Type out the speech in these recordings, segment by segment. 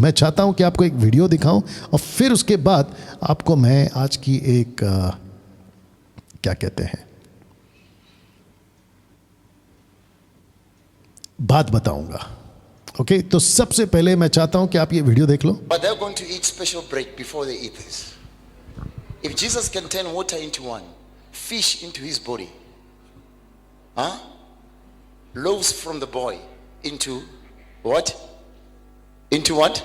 मैं चाहता हूं कि आपको एक वीडियो दिखाऊं और फिर उसके बाद आपको मैं आज की एक क्या कहते हैं बात बताऊंगा। ओके, तो सबसे पहले मैं चाहता हूं कि आप ये वीडियो देख लो। But they're going to eat special bread before they eat this. If Jesus can turn water into wine, fish into his body, loaves from the boy into what? Into what?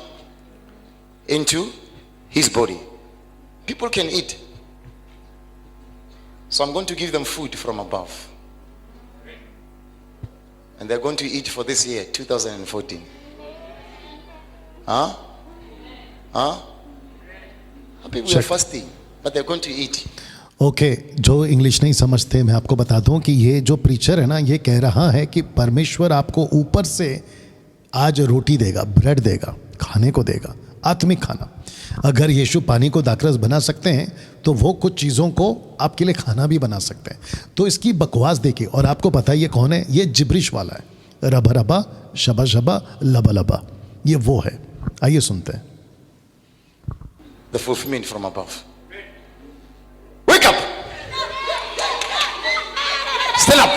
Into his body. People can eat. So I'm going to give them food from above. And they're going to eat for this year, 2014. People are fasting, but they're going to eat. Okay, जो English नहीं समझते मैं आपको बता दूं कि ये जो प्रीचर है ना, ये कह रहा है कि परमेश्वर आपको ऊपर से आज रोटी देगा, ब्रेड देगा, खाने को देगा, आत्मिक खाना। अगर यीशु पानी को दाखरस बना सकते हैं तो वो कुछ चीज़ों को आपके लिए खाना भी बना सकते हैं। तो इसकी बकवास देखिए। और आपको पता है ये कौन है? ये जिब्रिश वाला है। रबा रबा, शबा शबा, लबा लबा, ये वो है। आइए सुनते हैं। The fulfillment from above. Wake up! Stand up!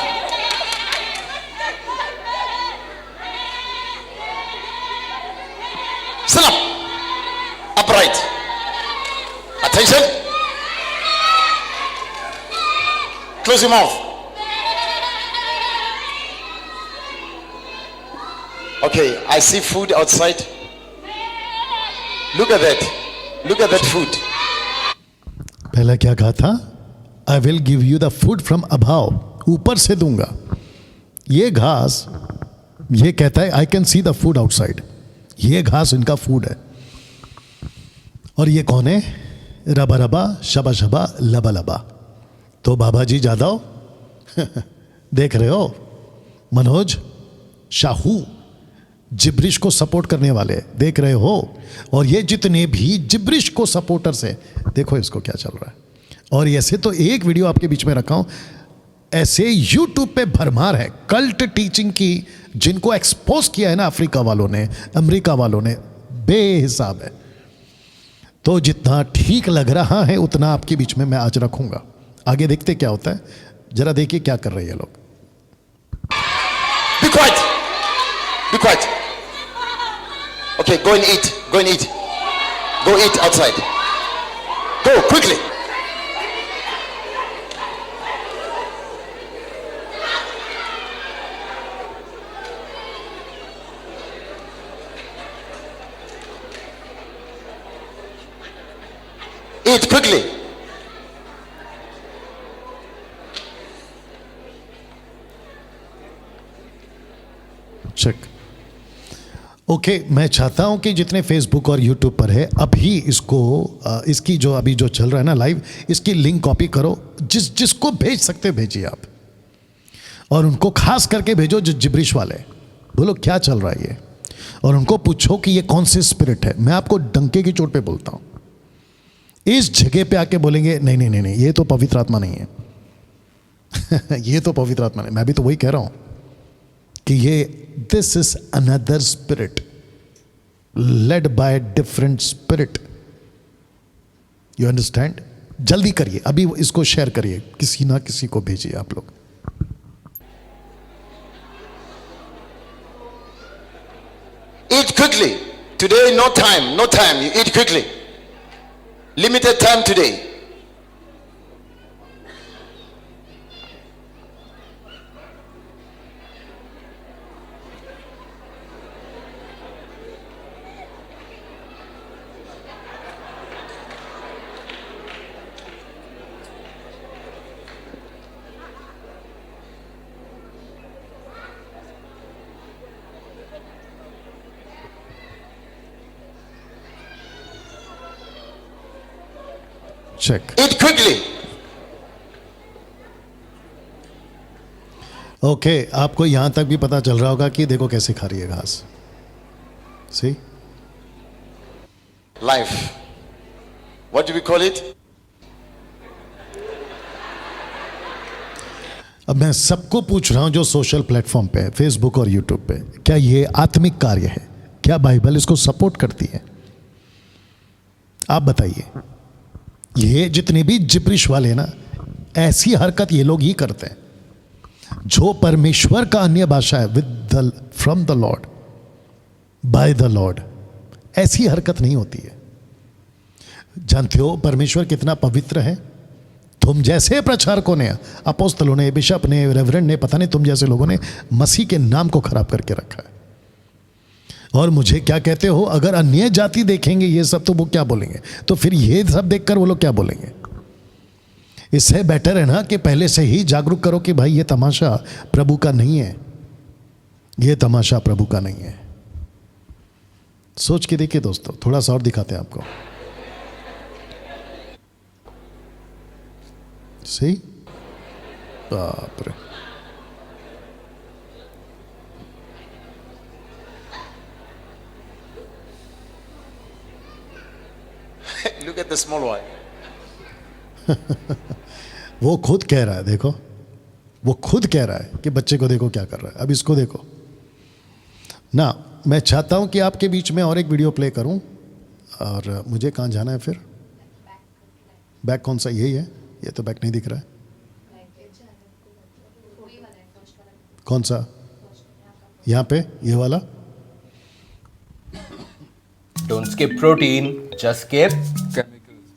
Stand up! Upright. Attention. Close your mouth. Okay, I see food outside. Look at that. Look at that food. पहला क्या कहा था? I will give you the food from above. ऊपर से दूंगा। ये घास, ये कहता है I can see the food outside. ये घास इनका फूड है। और ये कौन है? रबा रबा, शबा शबा, लबा लबा। तो बाबा जी जादव देख रहे हो? मनोज शाहू जिब्रिश को सपोर्ट करने वाले देख रहे हो? और ये जितने भी जिब्रिश को सपोर्टर्स है, देखो इसको क्या चल रहा है। और ऐसे तो एक वीडियो आपके बीच में रखा हूं, ऐसे यूट्यूब पे भरमार है कल्ट टीचिंग की, जिनको एक्सपोज किया है ना अफ्रीका वालों ने, अमेरिका वालों ने, बेहिसाब है। तो जितना ठीक लग रहा है उतना आपके बीच में मैं आज रखूंगा। आगे देखते क्या होता है, जरा देखिए क्या कर रहे हैं लोग। Be quiet. Be quiet. Okay, go and eat. Go and eat. Go eat outside. Go quickly. Eat quickly. Check. Okay, मैं चाहता हूं कि जितने फेसबुक और यूट्यूब पर है अभी इसको इसकी जो अभी जो चल रहा है ना लाइव, इसकी लिंक कॉपी करो, जिसको भेज सकते भेजिए आप। और उनको खास करके भेजो जो जिब्रिश वाले, बोलो क्या चल रहा है ये, और उनको पूछो कि ये कौन सी स्पिरिट है। मैं आपको डंके की चोट पे बोलता हूं, इस जगह पे आके बोलेंगे नहीं नहीं नहीं नहीं, ये तो पवित्र आत्मा नहीं है ये तो पवित्र आत्मा नहीं। मैं भी तो वही कह रहा हूं कि ये this is another spirit led by different spirit. You understand? जल्दी करिए, अभी इसको शेयर करिए, किसी ना किसी को भेजिए आप लोग। Eat quickly. Today, no time. No time. You eat quickly. Limited time today. Check. Eat quickly. Okay, आपको यहां तक भी पता चल रहा होगा कि देखो कैसे खा रही है घास। सी Life. What do we call it? अब मैं सबको पूछ रहा हूं जो सोशल प्लेटफॉर्म पे है, फेसबुक और यूट्यूब पे, क्या ये आत्मिक कार्य है? क्या बाइबल इसको सपोर्ट करती है? आप बताइए। ये जितने भी जिब्रिश वाले ना, ऐसी हरकत ये लोग ही करते हैं। जो परमेश्वर का अन्य भाषा है with from the Lord, by the Lord, ऐसी हरकत नहीं होती है। जानते हो परमेश्वर कितना पवित्र है? तुम जैसे प्रचारकों ने, अपोस्तलों ने, बिशप ने, रेवरेंड ने, पता नहीं तुम जैसे लोगों ने मसीह के नाम को खराब करके रखा है। और मुझे क्या कहते हो, अगर अन्य जाति देखेंगे ये सब तो वो क्या बोलेंगे? तो फिर ये सब देखकर वो लोग क्या बोलेंगे? इससे बेटर है ना कि पहले से ही जागरूक करो कि भाई ये तमाशा प्रभु का नहीं है, ये तमाशा प्रभु का नहीं है। सोच के देखिए दोस्तों, थोड़ा सा और दिखाते हैं आपको। सही? बाप रे। Look at the small one. वो खुद कह रहा है, देखो, वो खुद कह रहा है कि बच्चे को देखो क्या कर रहा है। अब इसको देखो ना। मैं चाहता हूं कि आपके बीच में और एक वीडियो प्ले करूं। और मुझे कहां जाना है फिर? बैक कौन सा? यही है? ये तो बैक नहीं दिख रहा है। कौन सा? यहाँ पे ये वाला? Don't skip protein, just skip chemicals.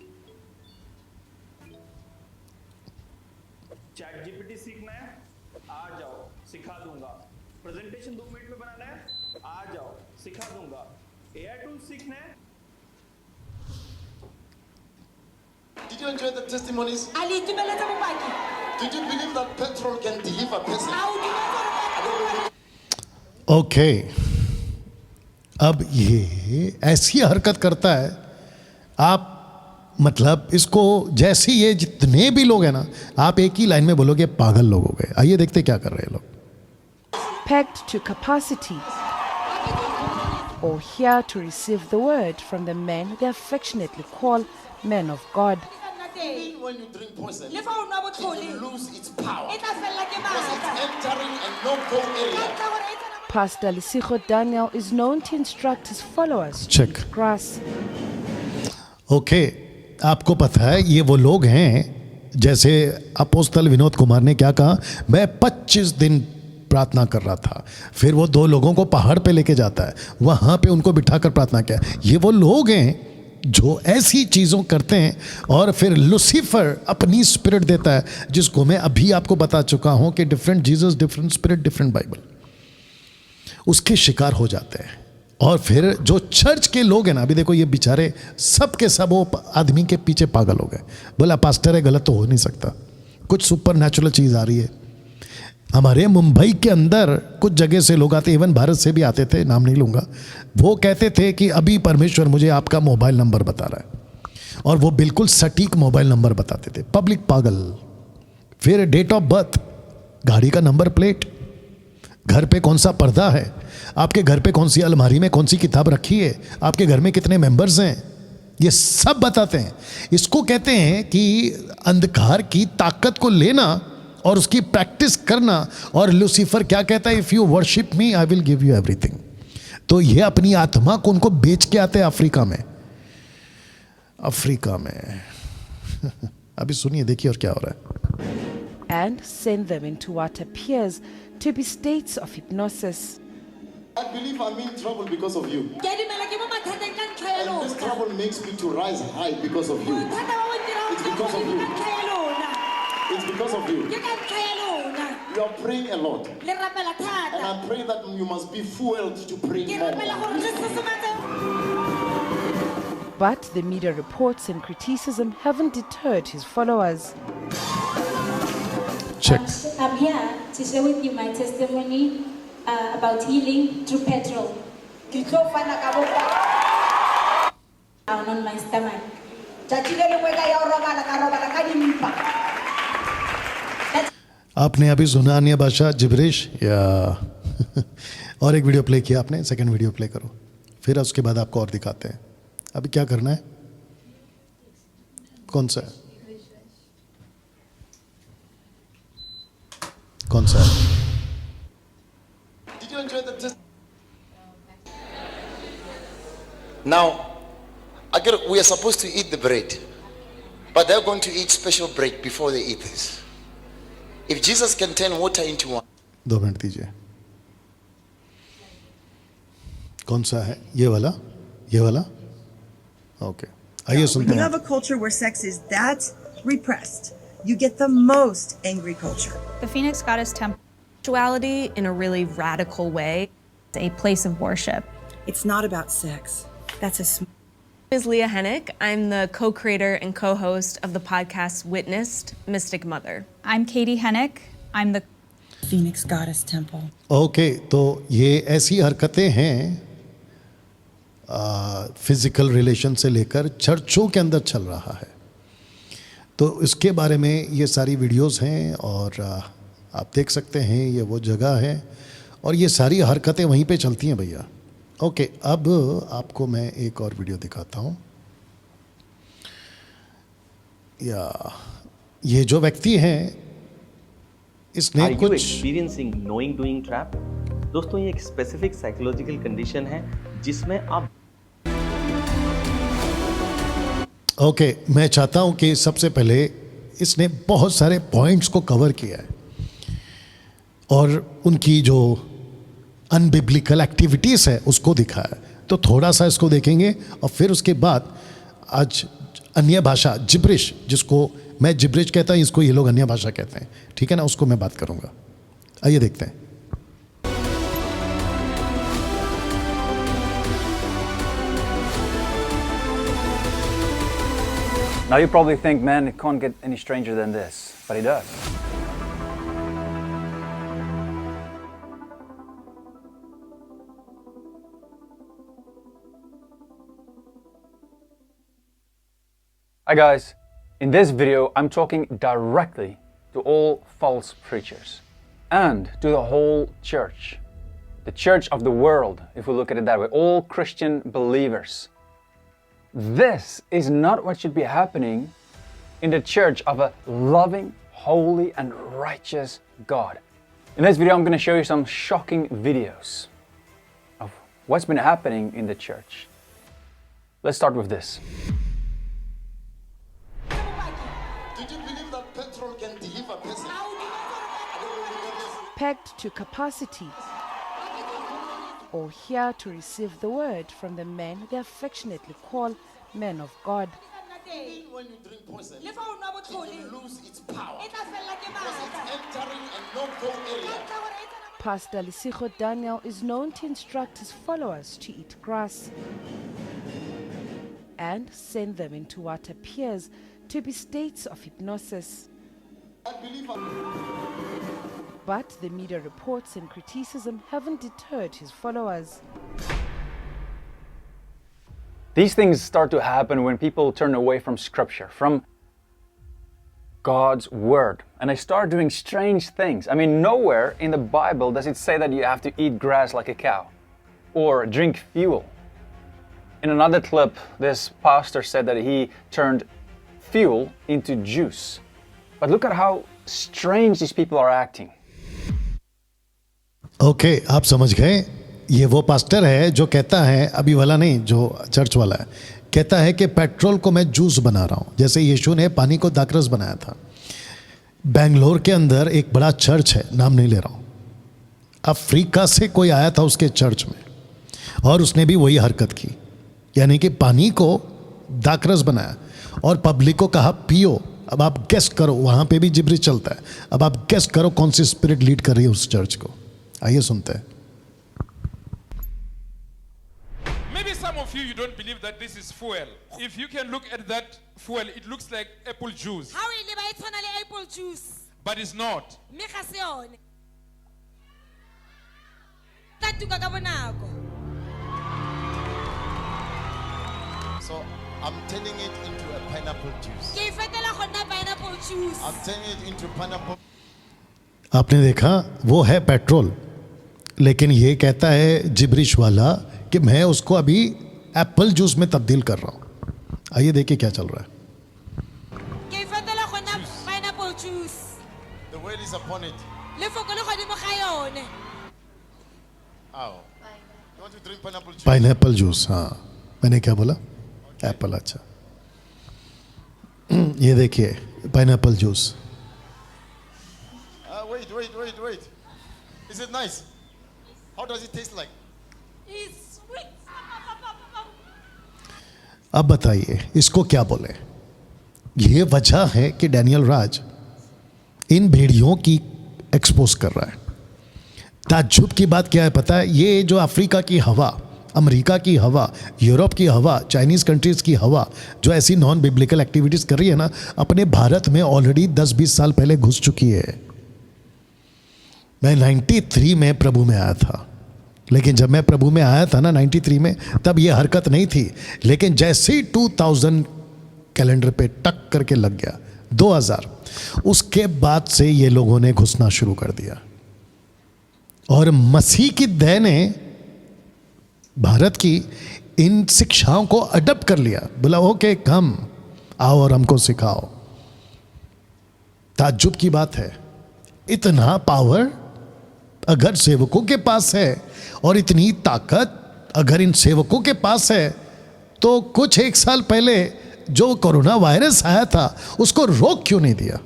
Chat GPT सीखना है, आ जाओ सिखा दूंगा। प्रेजेंटेशन 2 मिनट में बनाना है, आ जाओ सिखा दूंगा। एआई टूल सीखना है। Did you enjoy the testimonies? Alitumeleta bopaki. Did you believe that petrol can deliver person? Okay. अब ये ऐसी हरकत करता है, आप मतलब इसको जैसे ये जितने भी लोग हैं ना, आप एक ही लाइन में बोलोगे पागल लोग हो गए। आइए देखते क्या कर रहे हैं लोग। Pegged to capacity, or here to receive the word from the men they affectionately call men of God. Even when you drink poison, Le fa o nwa it botlhole, will lose its power e tla fella ke because it's maatla. entering a no-go area. Ka gore e tsena Pastor Lisicho Daniel is known to instruct his followers to Check. eat grass. Okay, आपको पता है ये वो लोग हैं, जैसे अपोस्तल विनोद कुमार ने क्या कहा, मैं 25 दिन प्रार्थना कर रहा था। फिर वो 2 लोगों को पहाड़ पे लेके जाता है, वहाँ पे उनको बिठाकर प्रार्थना किया। ये वो लोग हैं जो ऐसी चीज़ों करते हैं। और फिर लूसीफर अपनी स्पिरिट देता है, जिसको मैं अभी आपको बता चुका हूँ कि different Jesus, different spirit, different Bible, उसके शिकार हो जाते हैं। और फिर जो चर्च के लोग हैं ना, अभी देखो ये बेचारे सब के सब वो आदमी के पीछे पागल हो गए। बोला पास्टर है, गलत तो हो नहीं सकता, कुछ सुपर नेचुरल चीज़ आ रही है। हमारे मुंबई के अंदर कुछ जगह से लोग आते, इवन भारत से भी आते थे, नाम नहीं लूँगा। वो कहते थे कि अभी परमेश्वर मुझे आपका मोबाइल नंबर बता रहा है, और वो बिल्कुल सटीक मोबाइल नंबर बताते थे। पब्लिक पागल। फिर डेट ऑफ बर्थ, गाड़ी का नंबर प्लेट, घर पे कौन सा पर्दा है, आपके घर पे कौन सी अलमारी में कौन सी किताब रखी है, आपके घर में कितने मेंबर्स हैं, ये सब बताते हैं। इसको कहते हैं कि अंधकार की ताकत को लेना और उसकी प्रैक्टिस करना। और लूसीफर क्या कहता है, if you worship me I will give you everything. तो ये अपनी आत्मा को उनको बेच के आते हैं अफ्रीका में, अफ्रीका में। अभी सुनिए, देखिए और क्या हो रहा है। And send them into what appears to be states of hypnosis. I believe I'm in trouble because of you. ke a dumela ke mo mathateng ka ntlha ya And this lona. trouble makes me to rise high because of you. Bothata ba bo ntirang It's ke because of ka you. ntlha ya lona. It's because of you. Ke ka ntlha ya lona. You are praying a lot. Le rapela And thata. I pray that you must be fueled to pray Ke more. rapela gore re susumetsa. But the media reports and criticism haven't deterred his followers. Check. I'm here to share with you my testimony about healing through petrol Ke tlo fana ka bopa. down on my stomach. Tsatsi le lengwe ka ya o robala ka dimpa. आपने अभी सुना अन्य भाषा gibberish या और एक video play किया आपने, सेकंड वीडियो प्ले करो, फिर उसके बाद आपको और दिखाते हैं। अभी क्या करना है, कौन सा है, कौन सा है? Did you enjoy the testimony? Now, we are supposed to eat the bread, but they're going to eat special bread before they eat this. If Jesus can turn water into wine, 2 minute दीजिए. कौन सा है? ये वाला? ये वाला? Okay. आइए सुनते When you हैं. have a culture where sex is that repressed, you get the most angry culture. The Phoenix Goddess Temple. Sexuality in a really radical way. It's a place of worship. It's not about sex. That's a My name is Leah Hennick. I'm the co-creator and co-host of the podcast Witnessed, Mystic Mother. I'm Katie Hennick. I'm the Phoenix Goddess Temple. Okay, तो ये ऐसी हरकतें हैं physical relation से लेकर चर्चों के अंदर चल रहा है. तो इसके बारे में ये सारी वीडियोस हैं और आप देख सकते हैं ये वो जगह है और ये सारी हरकतें वहीं पे चलती हैं भैया. ओके, अब आपको मैं एक और वीडियो दिखाता हूँ. या ये जो व्यक्ति हैं इसने कुछ एक्सपीरियंसिंग नोइंग डूइंग ट्रैप. दोस्तों, ये एक स्पेसिफिक साइकोलॉजिकल कंडीशन है जिसमें आप ओके, मैं चाहता हूं कि सबसे पहले इसने बहुत सारे पॉइंट्स को कवर किया है और उनकी जो अनबिब्लिकल एक्टिविटीज़ है उसको दिखाया है. तो थोड़ा सा इसको देखेंगे और फिर उसके बाद आज अन्य भाषा जिब्रिश, जिसको मैं जिब्रिश कहता हूँ, इसको ये लोग अन्य भाषा कहते हैं, ठीक है ना, उसको मैं बात करूँगा. आइए देखते हैं. Now you probably think, man, it can't get any stranger than this, but it does. Hi guys, in this video I'm talking directly to all false preachers and to the whole church. The church of the world, if we look at it that way, all Christian believers. This is not what should be happening in the church of a loving, holy, and righteous God. In this video, I'm going to show you some shocking videos of what's been happening in the church. Let's start with this. did you believe that petrol can deliver a person? Packed to capacity, or here to receive the word from the men they affectionately call men of God. Even when you drink poison, it will lose its power because it's entering a no-go area. Pastor Lisicho Daniel is known to instruct his followers to eat grass and send them into what appears to be states of hypnosis. But the media reports and criticism haven't deterred his followers. These things start to happen when people turn away from Scripture, from God's Word, and they start doing strange things. I mean, nowhere in the Bible does it say that you have to eat grass like a cow or drink fuel. In another clip, this pastor said that he turned fuel into juice. But look at how strange these people are acting. Okay, आप समझ गए. ये वो pastor है जो कहता है, अभी वाला नहीं, जो चर्च वाला है, कहता है कि पेट्रोल को मैं जूस बना रहा हूँ, जैसे यीशु ने पानी को दाखरस बनाया था. बेंगलोर के अंदर एक बड़ा चर्च है, नाम नहीं ले रहा हूँ, अफ्रीका से कोई आया था उसके चर्च में और उसने भी वही हरकत की, यानी कि पानी को दाखरस बनाया और पब्लिक को कहा पियो. अब आप गेस करो, वहाँ पे भी जिब्रिश चलता है. अब आप गेस करो कौन सी स्पिरिट लीड कर रही है उस चर्च को. आइए सुनते हैं. Maybe some of you don't believe that this is fuel. If you can look at that fuel, it looks like apple juice. How will you buy apple juice? But it's not. So I'm turning it into a pineapple juice. I'm turning it into pineapple. आपने देखा, वो है petrol, लेकिन ये कहता है gibberish वाला कि मैं उसको अभी एप्पल जूस में तब्दील कर रहा हूँ. आइए देखिए क्या चल रहा है. The word is upon it. Oh. You want to drink pineapple juice? Pineapple juice. हाँ, मैंने क्या बोला? एप्पल, अच्छा। ये देखिए pineapple juice. Wait. Is it nice? How does it taste like? It's sweet. अब बताइए इसको क्या बोले? ये वजह है कि डैनियल राज इन भेड़ियों की एक्सपोज कर रहा है। ताज्जुब की बात क्या है पता है? ये जो अफ्रीका की हवा, अमेरिका की हवा, यूरोप की हवा, चाइनीज कंट्रीज की हवा जो ऐसी नॉन बिब्लिकल एक्टिविटीज कर रही है ना, अपने भारत में ऑलरेडी 10-20 साल पहले घुस चुकी है। मैं 93 में प्रभु में आया था, लेकिन जब मैं प्रभु में आया था ना 93 में, तब ये हरकत नहीं थी। लेकिन जैसे ही 2000 कैलेंडर पे टक करके लग गया 2000, उसके बाद से ये लोगों ने घुसना शुरू कर दिया। और मसीह की दया ने भारत की इन शिक्षाओं को अडॉप्ट कर लिया। बोला ओके कम आओ और हमको सिखाओ। ताज्जुब की बात है, इतना पावर अगर सेवकों के पास है और इतनी ताकत अगर इन सेवकों के पास है, तो कुछ 1 साल पहले जो कोरोना वायरस आया था उसको रोक क्यों नहीं दिया?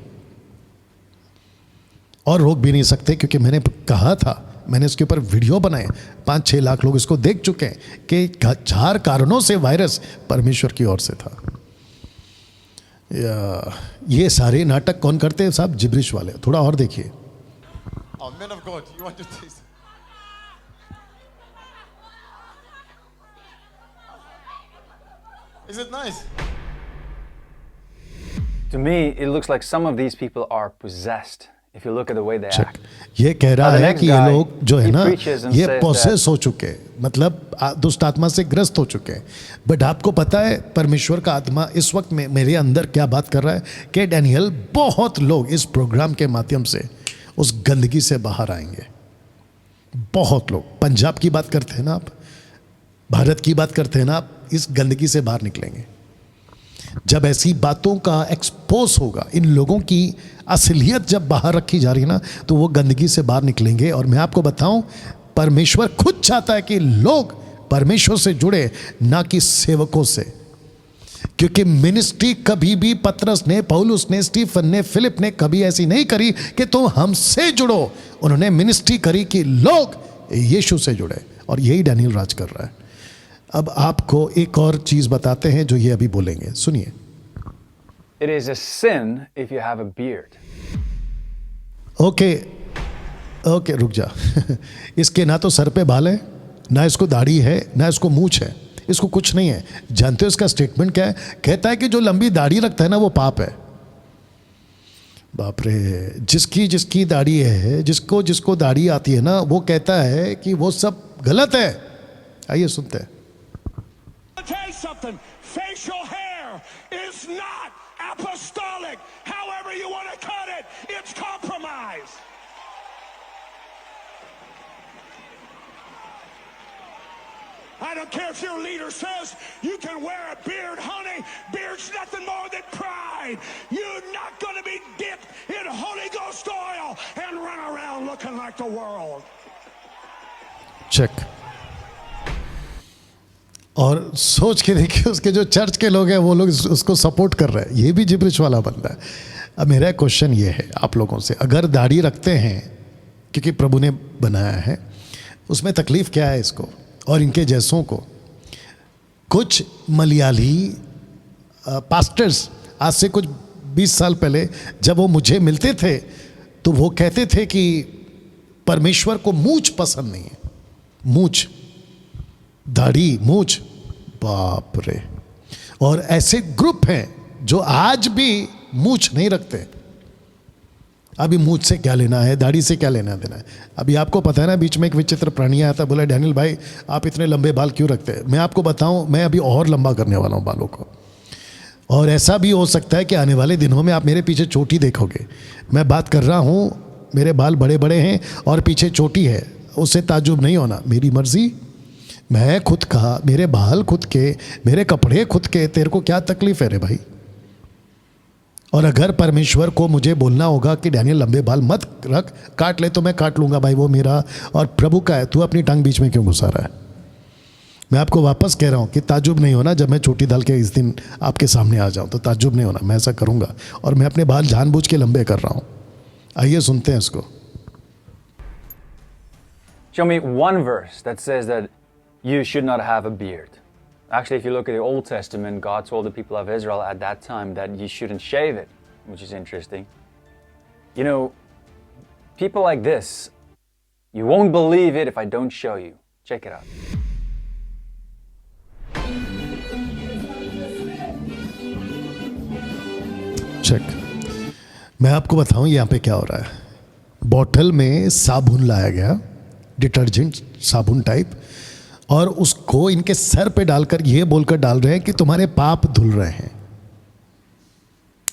और रोक भी नहीं सकते, क्योंकि मैंने कहा था, मैंने इसके ऊपर वीडियो बनाए, 5-6 लाख लोग इसको देख चुके हैं कि 4 कारणों से वायरस परमेश्वर की ओर से था। ये सारे नाटक कौन करते हैं साहब? जिब्रिश वाले। थोड़ा और देखिए। Oh, man of God, you want to taste? Is it nice? To me, it looks like some of these people are possessed. If you look at the way they act. ये कह रहा है कि ये लोग जो है ना, ये says पोसेस हो चुके हैं, मतलब दुष्ट आत्मा से ग्रस्त हो चुके हैं। बट आपको पता है परमेश्वर का आत्मा इस वक्त में मेरे अंदर क्या बात कर रहा है कि डैनियल, बहुत लोग इस प्रोग्राम के माध्यम से उस गंदगी से बाहर आएंगे। बहुत लोग, पंजाब की बात करते हैं ना आप, भारत की बात करते हैं ना आप, इस गंदगी से बाहर निकलेंगे। जब ऐसी बातों का एक्सपोज होगा, इन लोगों की असलियत जब बाहर रखी जा रही है ना, तो वो गंदगी से बाहर निकलेंगे। और मैं आपको बताऊं, परमेश्वर खुद चाहता है कि लोग परमेश्वर से जुड़े, ना कि सेवकों से। क्योंकि मिनिस्ट्री कभी भी पतरस ने, पौलुस ने, स्टीफन ने, फिलिप ने कभी ऐसी नहीं करी कि तुम हमसे जुड़ो। उन्होंने मिनिस्ट्री करी कि लोग यीशु से जुड़े, और यही डैनियल राज कर रहा है। अब आपको एक और चीज बताते हैं जो ये अभी बोलेंगे, सुनिए। It is a sin if you have a beard. Okay रुक जा। इसके ना तो सर पे बाल है, ना इसको दाढ़ी है, ना इसको मूछ है, इसको कुछ नहीं है। जानते हो इसका स्टेटमेंट क्या है? कहता है कि जो लंबी दाढ़ी रखता है ना वो पाप है। बाप रे, जिसकी दाढ़ी है, जिसको दाढ़ी आती है ना, वो कहता है कि वो सब गलत है। आइए सुनते हैं। Facial hair is not apostolic. However you want to cut it, it's compromise. I don't care if your leader says you can wear a beard, honey. Beard's nothing more than pride. You're not going to be dipped in Holy Ghost oil and run around looking like the world. Check. और सोच के देखिए, उसके जो church के लोग हैं वो लोग उसको सपोर्ट कर रहे हैं। ये भी जिब्रिश वाला बंदा है। अब मेरा क्वेश्चन ये है आप लोगों से, अगर दाढ़ी रखते हैं क्योंकि प्रभु ने बनाया है, उसमें तकलीफ क्या है इसको और इनके जैसों को? कुछ मलयाली पास्टर्स आज से कुछ 20 साल पहले जब वो मुझे मिलते थे तो वो कहते थे कि परमेश्वर को मूछ पसंद नहीं है। मूछ, दाढ़ी, मूछ, बाप रे। और ऐसे ग्रुप हैं जो आज भी मूछ नहीं रखते। अभी मूछ से क्या लेना है, दाढ़ी से क्या लेना देना है? अभी आपको पता है ना, बीच में एक विचित्र प्राणी आया था, बोला डैनियल भाई आप इतने लंबे बाल क्यों रखते हैं? मैं आपको बताऊं, मैं अभी और लंबा करने वाला हूं बालों को। और ऐसा भी हो सकता है कि आने वाले दिनों में आप मेरे पीछे चोटी देखोगे। मैं बात कर रहा हूं, मेरे बाल बड़े बड़े हैं और पीछे चोटी है, उससे ताज्जुब नहीं होना। मेरी मर्जी, मैं खुद का, मेरे बाल खुद के, मेरे कपड़े खुद के, तेरे को क्या तकलीफ है रे भाई? और अगर परमेश्वर को मुझे बोलना होगा कि डैनियल लंबे बाल मत रख, काट ले, तो मैं काट लूंगा भाई, वो मेरा और प्रभु का है। तू अपनी टांग बीच में क्यों घुसा रहा है? मैं आपको वापस कह रहा हूँ कि ताज्जुब नहीं होना जब मैं चोटी डाल के इस दिन आपके सामने आ जाऊँ, तो ताज्जुब नहीं होना, मैं ऐसा करूँगा और मैं अपने बाल जानबूझ के लंबे कर रहा हूँ। आइए सुनते हैं इसको। Show me one verse that says that you should not have a beard. Actually, if you look at the Old Testament, God told the people of Israel at that time that you shouldn't shave it, which is interesting. You know, people like this, you won't believe it if I don't show you. Check it out. Check. मैं आपको बताऊं यहाँ पे क्या हो रहा है। Bottle में साबुन लाया गया, डिटर्जेंट साबुन टाइप, और उसको इनके सर पे डालकर ये बोलकर डाल रहे हैं कि तुम्हारे पाप धुल रहे हैं।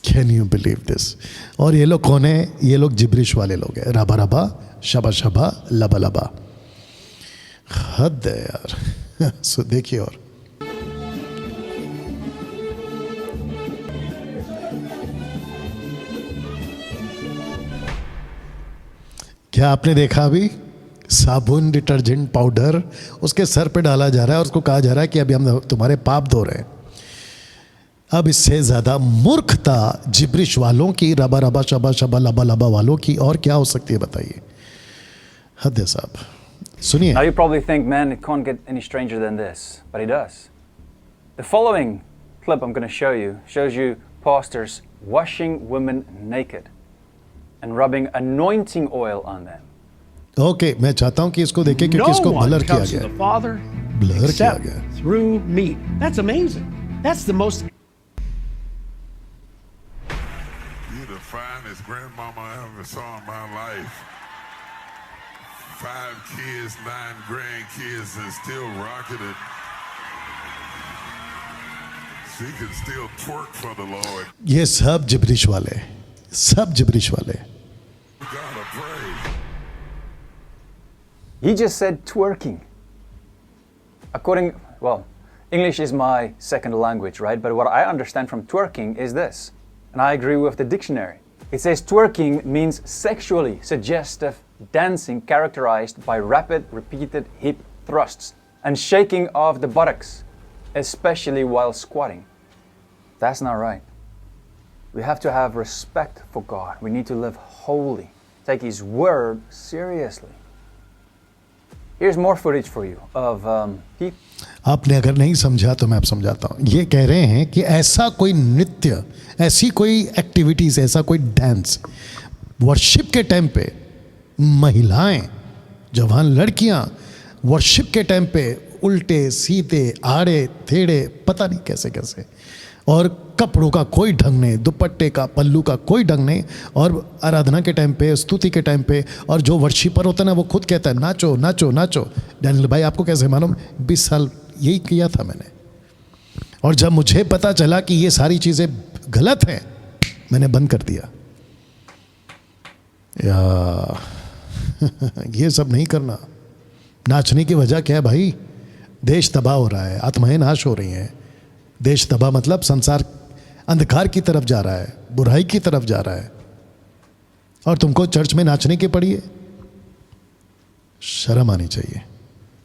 Can you believe this? और ये लोग कौन है? ये लोग जिब्रिश वाले लोग हैं। रबा रबा, शबा शबा, लबा लबा। हद है यार। सो देखिए, और क्या आपने देखा अभी? साबुन, डिटर्जेंट पाउडर उसके सर पे डाला जा रहा है और उसको कहा जा रहा है कि अभी हम तुम्हारे पाप धो रहे हैं। अब इससे ज्यादा मूर्खता जिब्रिश वालों की, रबा रबा शबा शबा लबा लबा वालों की और क्या हो सकती है बताइए? हद है साहब। सुनिए। Now you probably think, man, it can't get any stranger than this, but it does. The following clip I'm going to show you shows you pastors washing women naked and rubbing anointing oil on them. Okay, मैं चाहता हूं कि इसको देखें क्योंकि इसको blur किया गया। ब्लर किया गया। Through me. That's amazing. That's the most. You're the finest grandmama I ever saw in my life. 5 kids, 9 grandkids, and still rocking it. She can still twerk for the Lord. ये सब gibberish वाले, सब gibberish वाले। Gotta pray. He just said twerking. Well, English is my second language, right? But what I understand from twerking is this, and I agree with the dictionary. It says twerking means sexually suggestive dancing characterized by rapid, repeated hip thrusts and shaking of the buttocks, especially while squatting. That's not right. We have to have respect for God. We need to live holy, take His word seriously. Here's more footage for you of people. आपने अगर नहीं समझा तो मैं अब समझाता हूँ। ये कह रहे हैं कि ऐसा कोई नृत्य, ऐसी कोई एक्टिविटीज, ऐसा कोई डांस वर्शिप के टाइम पे, महिलाएं, जवान लड़कियां वर्शिप के टाइम पे उल्टे सीधे आड़े टेढ़े पता नहीं कैसे कैसे, और कपड़ों का कोई ढंग नहीं, दुपट्टे का पल्लू का कोई ढंग नहीं, और आराधना के टाइम पे, स्तुति के टाइम पे, और जो वर्शिपर होता है ना वो खुद कहता है नाचो नाचो नाचो। डैनियल भाई आपको कैसे मालूम? 20 साल यही किया था मैंने, और जब मुझे पता चला कि ये सारी चीज़ें गलत हैं मैंने बंद कर दिया। ये सब नहीं करना। नाचने की वजह क्या है भाई? देश तबाह हो रहा है, आत्माएं नाश हो रही हैं। देश तबाह मतलब संसार अंधकार की तरफ जा रहा है, बुराई की तरफ जा रहा है, और तुमको चर्च में नाचने की पड़ी है? शर्म आनी चाहिए।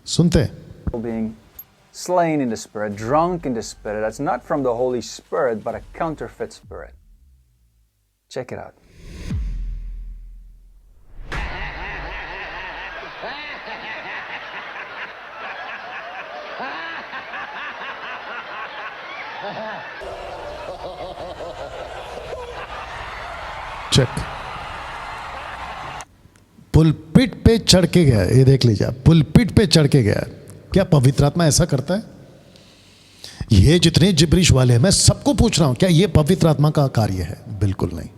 सुनते हैं। Being slain in the spirit, drunk in the spirit, that's not from the Holy Spirit but a counterfeit spirit. Check it out. Check. Pulpit पे चढ़ के गया, ये देख लीजिए, पुलपिट पे चढ़ के गया। क्या पवित्र आत्मा ऐसा करता है? ये जितने जिब्रिश वाले हैं, मैं सबको पूछ रहा हूं, क्या ये पवित्र आत्मा का कार्य है? बिल्कुल नहीं।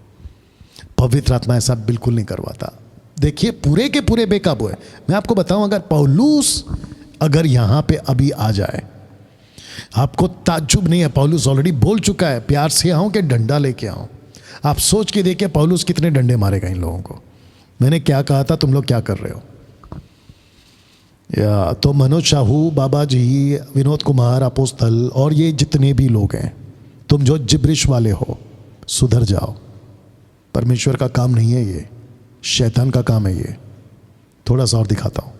पवित्र आत्मा ऐसा बिल्कुल नहीं करवाता। देखिए पूरे के पूरे बेकाबू है। मैं आपको बताऊं, अगर पौलुस अगर यहां पे अभी आ जाए, आपको ताज्जुब नहीं है। पौलुस ऑलरेडी बोल चुका है, प्यार से आऊं कि डंडा लेके आऊं। आप सोच के देखिए पौलुस कितने डंडे मारेगा इन लोगों को। मैंने क्या कहा था, तुम लोग क्या कर रहे हो? या तो मनोज शाहू, बाबा जी, विनोद कुमार, अपोस्तल और ये जितने भी लोग हैं, तुम जो जिब्रिश वाले हो, सुधर जाओ। परमेश्वर का काम नहीं है ये, शैतान का काम है ये। थोड़ा सा और दिखाता हूं।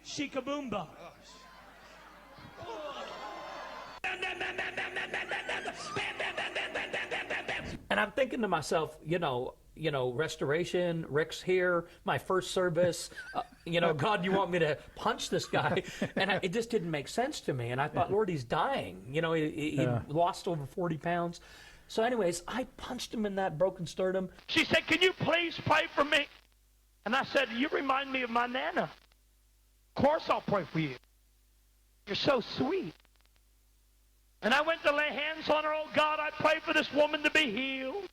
Shikaboomba. And I'm thinking to myself, you know, restoration, Rick's here, my first service, God, you want me to punch this guy? And it just didn't make sense to me. And I thought, Lord, he's dying. He lost over 40 pounds. So anyways, I punched him in that broken sternum. She said, can you please pray for me? And I said, you remind me of my Nana. Of course I'll pray for you. You're so sweet. And I went to lay hands on her. Oh, God, I pray for this woman to be healed.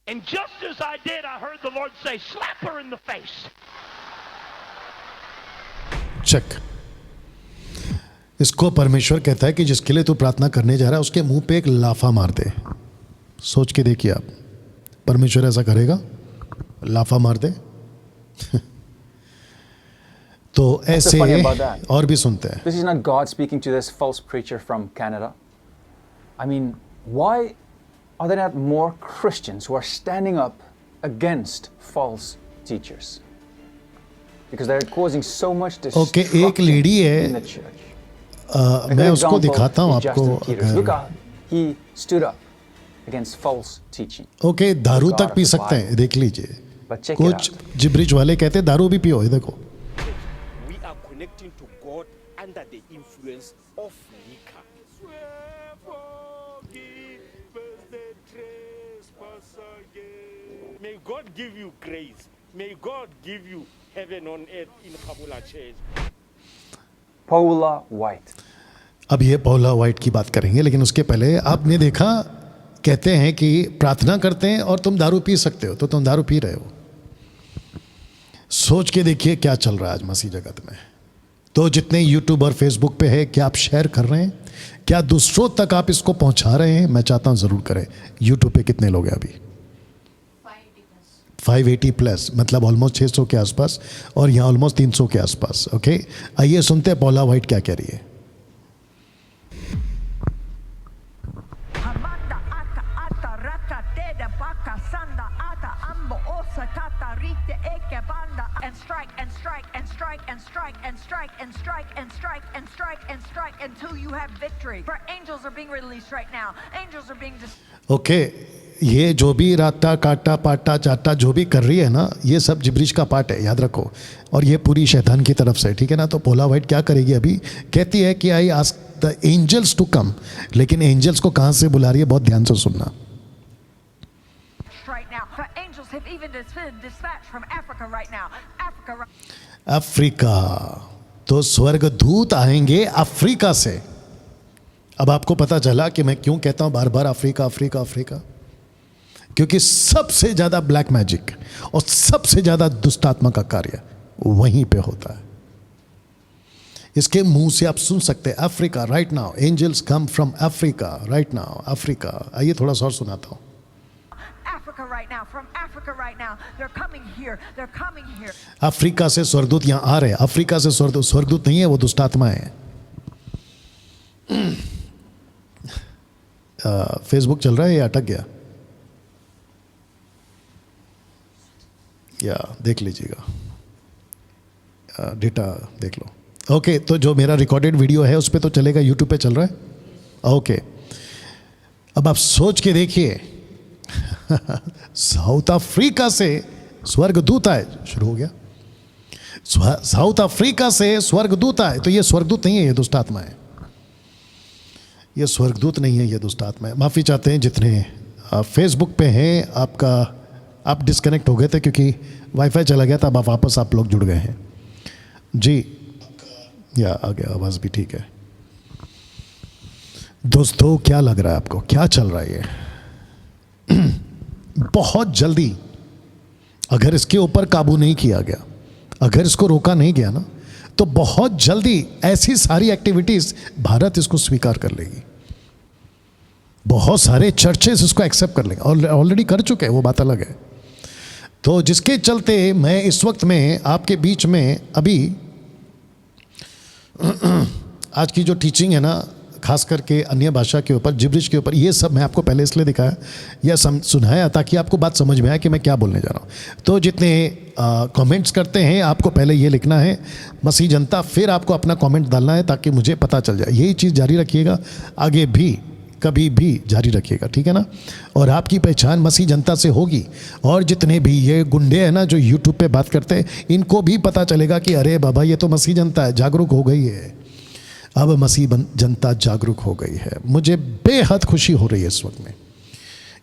And just as I did, I heard the Lord say, slap her in the face. Check. इसको परमेश्वर कहता है कि जिसके लिए तू प्रार्थना करने जा रहा है उसके मुंह पे एक लाफा मार दे. सोच के देखिए आप, परमेश्वर ऐसा करेगा? लाफा मार दे. तो ऐसे और भी सुनते हैं. This is not God speaking to this false preacher from Canada. I mean, why are there not more Christians who are standing up against false teachers? Because they're causing so much destruction एक lady है, in the church. मैं उसको दिखाता हूँ आपको. Look how he stood up against false teaching. Okay, दारू तक P सकते हैं, देख लीजिए. कुछ जिब्रिज वाले कहते हैं दारू भी पियो. ये देखो. We are connecting to God under the influence of liquor. May God give you grace. May God give you heaven on earth in Kabula Church. Paula White. अब ये पौला वाइट की बात करेंगे, लेकिन उसके पहले आपने देखा, कहते हैं कि प्रार्थना करते हैं और तुम दारू पी सकते हो, तो तुम दारू पी रहे हो. सोच के देखिए क्या चल रहा है आज मसीह जगत में. तो जितने यूट्यूब और फेसबुक पे है, क्या आप शेयर कर रहे हैं? क्या दूसरों तक आप इसको पहुंचा रहे हैं? मैं चाहता हूं जरूर करें. यूट्यूब पे कितने लोग हैं अभी? 580+, मतलब ऑलमोस्ट 600 के आसपास, और यहाँ ऑलमोस्ट 300 के आसपास. ओके, आइए सुनते हैं पौला वाइट क्या कह रही है. And strike and strike and strike and strike and strike and strike and strike and strike and strike until you have victory. For angels are being released right now. Angels are being okay, ये जो भी राता काटा पाटा चाटा जो भी कर रही है ना, ये सब जिब्रिश का पार्ट है, याद रखो. और ये पूरी शैतान की तरफ से, ठीक है ना. तो पौला वाइट क्या करेगी अभी? कहती है कि I ask the angels to come. लेकिन एंजल्स को कहाँ से बुला रही है? बहुत ध्यान से सुनना. अफ्रीका. तो स्वर्गदूत आएंगे अफ्रीका से. अब आपको पता चला कि मैं क्यों कहता हूं बार बार अफ्रीका अफ्रीका अफ्रीका. क्योंकि सबसे ज्यादा ब्लैक मैजिक और सबसे ज्यादा दुष्टात्मा का कार्य वहीं पे होता है. इसके मुंह से आप सुन सकते हैं Africa right now. Angels come from Africa right now. Africa. आइए थोड़ा सा और सुनाता हूं. अफ्रीका से स्वर्गदूत यहां आ रहे हैं. अफ्रीका से स्वर्गदूत नहीं है, वो दुष्टात्मा है. फेसबुक चल रहा है या अटक गया? या देख लीजिएगा, डेटा देख लो. ओके, तो जो मेरा रिकॉर्डेड वीडियो है उस पर तो चलेगा, यूट्यूब पे चल रहा है. ओके, अब आप सोच के देखिए, साउथ अफ्रीका से स्वर्गदूत आए. शुरू हो गया. साउथ अफ्रीका से स्वर्गदूत आए. तो ये स्वर्गदूत नहीं है, ये दुष्टात्मा है. ये स्वर्गदूत नहीं है, ये दुष्टात्मा है. माफ़ी चाहते हैं जितने फेसबुक पे हैं. आप डिस्कनेक्ट हो गए थे क्योंकि वाईफाई चला गया था. अब वापस आप लोग जुड़ गए हैं जी. या आ गया, आवाज़ भी ठीक है. दोस्तों, क्या लग रहा है आपको? क्या चल रहा है ये? बहुत जल्दी अगर इसके ऊपर काबू नहीं किया गया, अगर इसको रोका नहीं गया ना, तो बहुत जल्दी ऐसी सारी एक्टिविटीज भारत इसको स्वीकार कर लेगी. बहुत सारे चर्चेस इसको एक्सेप्ट कर लेंगे, ऑलरेडी कर चुके हैं, वो बात अलग है. तो जिसके चलते मैं इस वक्त में आपके बीच में अभी आज की जो टीचिंग है ना, खास करके अन्य भाषा के ऊपर, जिब्रिश के ऊपर, ये सब मैं आपको पहले इसलिए दिखाया या सुनाया ताकि आपको बात समझ में आए कि मैं क्या बोलने जा रहा हूँ। तो जितने कमेंट्स करते हैं आपको पहले ये लिखना है मसीह जनता, फिर आपको अपना कमेंट डालना है ताकि मुझे पता चल जाए। यही चीज़ जारी रखिएगा, आगे भी कभी भी जारी रखिएगा, ठीक है ना। और आपकी पहचान मसीह जनता से होगी। और जितने भी ये गुंडे हैं ना जो यूट्यूब पे बात करते हैं, इनको भी पता चलेगा कि अरे बाबा ये तो मसीह जनता है, जागरूक हो गई है। अब मसीह जनता जागरूक हो गई है। मुझे बेहद खुशी हो रही है इस वक्त में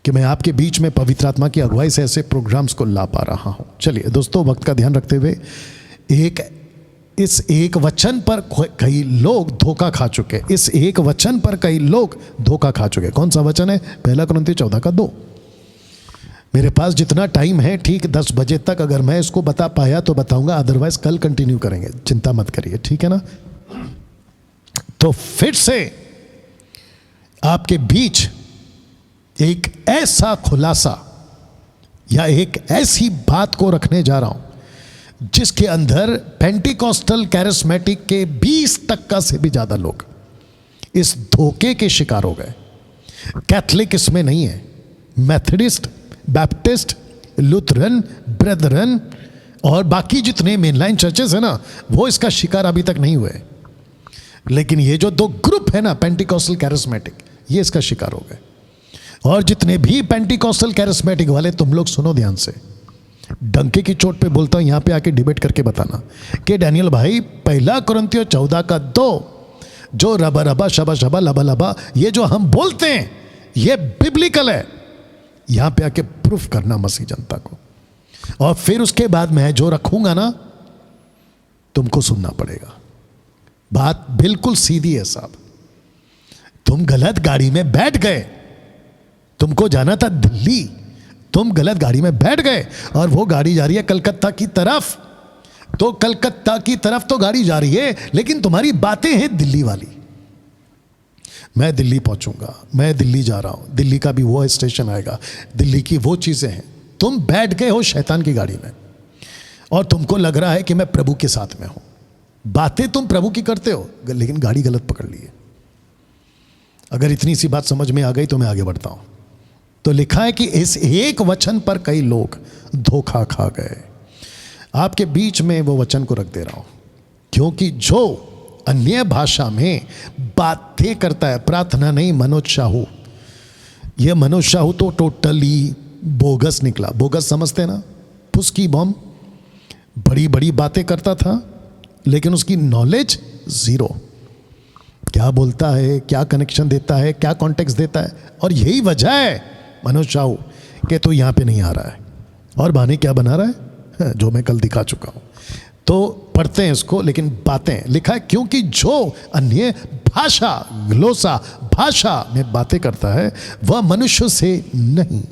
कि मैं आपके बीच में पवित्र आत्मा की अगुवाई से ऐसे प्रोग्राम्स को ला पा रहा हूँ। चलिए दोस्तों, वक्त का ध्यान रखते हुए इस एक वचन पर कई लोग धोखा खा चुके। इस एक वचन पर कई लोग धोखा खा चुके। कौन सा वचन है? 1 कुरिन्थियों 14:2। मेरे पास जितना टाइम है ठीक 10 बजे तक अगर मैं इसको बता पाया तो बताऊंगा, अदरवाइज कल कंटिन्यू करेंगे, चिंता मत करिए, ठीक है ना। तो फिर से आपके बीच एक ऐसा खुलासा या एक ऐसी बात को रखने जा रहा हूं जिसके अंदर पेंटिकॉस्टल कैरिस्मेटिक के 20% से भी ज्यादा लोग इस धोखे के शिकार हो गए। कैथलिक इसमें नहीं है, मेथडिस्ट, बैप्टिस्ट, लुथरन, ब्रेदरन और बाकी जितने मेनलाइन चर्चेस है ना, वो इसका शिकार अभी तक नहीं हुए। लेकिन ये जो 2 ग्रुप है ना, पेंटिकॉस्टल कैरिस्मेटिक, ये इसका शिकार हो गए। और जितने भी पेंटिकॉस्टल कैरिस्मेटिक वाले, तुम लोग सुनो ध्यान से, डंके की चोट पे बोलता हूं, यहां पे आके डिबेट करके बताना कि डैनियल भाई 1 कुरिन्थियों 14:2 जो रबा रबा शबा शबा लबा लबा ये जो हम बोलते हैं ये बिब्लिकल है। यहां पे आके प्रूफ करना मसीह जनता को, और फिर उसके बाद मैं जो रखूंगा ना तुमको सुनना पड़ेगा। बात बिल्कुल सीधी है साहब। तुम गलत गाड़ी में बैठ गए, तुमको जाना था दिल्ली, तुम गलत गाड़ी में बैठ गए और वो गाड़ी जा रही है कलकत्ता की तरफ। तो कलकत्ता की तरफ तो गाड़ी जा रही है, लेकिन तुम्हारी बातें हैं दिल्ली वाली। मैं दिल्ली पहुंचूंगा, मैं दिल्ली जा रहा हूं, दिल्ली का भी वो स्टेशन आएगा, दिल्ली की वो चीजें हैं। तुम बैठ गए हो शैतान की गाड़ी में और तुमको लग रहा है कि मैं प्रभु के साथ में हूं। बातें तुम प्रभु की करते हो, लेकिन गाड़ी गलत पकड़ ली है। अगर इतनी सी बात समझ में आ गई तो मैं आगे बढ़ता हूं। तो लिखा है कि इस एक वचन पर कई लोग धोखा खा गए। आपके बीच में वो वचन को रख दे रहा हूं, क्योंकि जो अन्य भाषा में बातें करता है, प्रार्थना नहीं, मनोज शाहू, ये मनोज शाहू तो टोटली बोगस निकला। बोगस समझते ना, फुसकी बम, बड़ी बड़ी बातें करता था लेकिन उसकी नॉलेज जीरो। क्या बोलता है, क्या कनेक्शन देता है, क्या कॉन्टेक्स्ट देता है। और यही वजह है मनोज शाहू कि तो यहाँ पे नहीं आ रहा है। और बहाने क्या बना रहा है, जो मैं कल दिखा चुका हूँ। तो पढ़ते हैं इसको, लेकिन बातें लिखा है क्योंकि जो अन्य भाषा, ग्लोसा भाषा में बातें करता है वह मनुष्य से नहीं।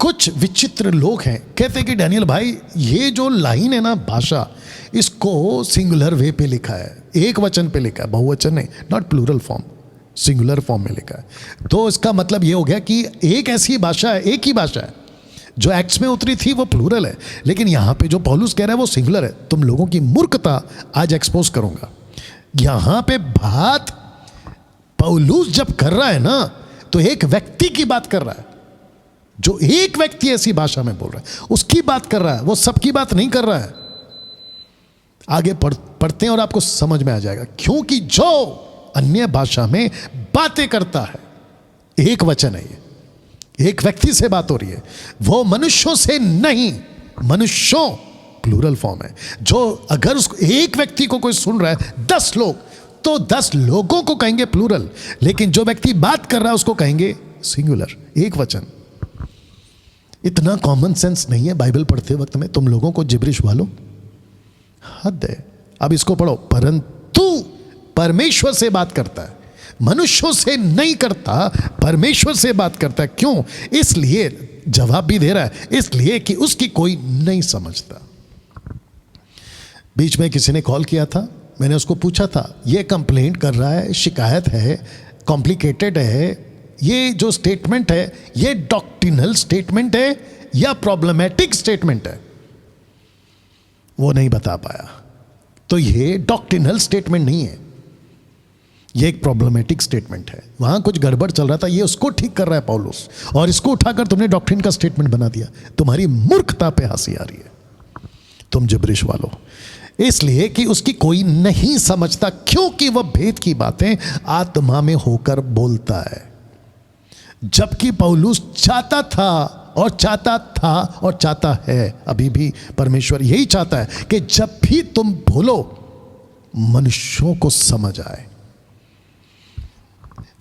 कुछ विचित्र लोग हैं, कहते हैं कि डैनियल भाई ये जो लाइन है ना भाषा, इसको सिंगुलर वे पे लिखा है, एक वचन पे लिखा है, बहुवचन नहीं, not plural form, singular form में लिखा है। तो इसका मतलब ये हो गया कि एक ऐसी भाषा है, एक ही भाषा है, जो एक्ट्स में उतरी थी वो प्लूरल है, लेकिन यहां पे जो पौलुस कह रहा है वो सिंगुलर है। तुम लोगों की मूर्खता आज एक्सपोज करूंगा। यहां पे बात पौलुस जब कर रहा है ना, तो एक व्यक्ति की बात कर रहा है, जो एक व्यक्ति ऐसी भाषा में बोल रहा है उसकी बात कर रहा है, वो सबकी बात नहीं कर रहा है। आगे पढ़ते हैं और आपको समझ में आ जाएगा। क्योंकि जो अन्य भाषा में बातें करता है, एक वचन है, ये एक व्यक्ति से बात हो रही है, वो मनुष्यों से नहीं, मनुष्यों प्लूरल फॉर्म है। जो अगर उसको एक व्यक्ति को कोई सुन रहा है 10 लोग, तो 10 लोगों को कहेंगे प्लूरल, लेकिन जो व्यक्ति बात कर रहा है उसको कहेंगे सिंगुलर, एक वचन। इतना कॉमन सेंस नहीं है बाइबल पढ़ते वक्त में तुम लोगों को, जिब्रिश वालों, हद है। अब इसको पढ़ो, परंतु परमेश्वर से बात करता है, मनुष्यों से नहीं करता, परमेश्वर से बात करता है। क्यों? इसलिए जवाब भी दे रहा है, इसलिए कि उसकी कोई नहीं समझता। बीच में किसी ने कॉल किया था, मैंने उसको पूछा था, ये कंप्लेंट कर रहा है, शिकायत है, कॉम्प्लिकेटेड है, ये जो स्टेटमेंट है ये डॉक्ट्रिनल स्टेटमेंट है या प्रॉब्लमेटिक स्टेटमेंट है? वो नहीं बता पाया। तो ये डॉक्ट्रिनल स्टेटमेंट नहीं है, ये एक प्रॉब्लमेटिक स्टेटमेंट है। वहां कुछ गड़बड़ चल रहा था, ये उसको ठीक कर रहा है पौलुस, और इसको उठाकर तुमने डॉक्ट्रिन का स्टेटमेंट बना दिया। तुम्हारी मूर्खता पे हंसी आ रही है, तुम जिब्रिश वालों। इसलिए कि उसकी कोई नहीं समझता, क्योंकि वह भेद की बातें आत्मा में होकर बोलता है। जबकि पौलुस चाहता था और चाहता है, अभी भी परमेश्वर यही चाहता है कि जब भी तुम बोलो मनुष्यों को समझ आए।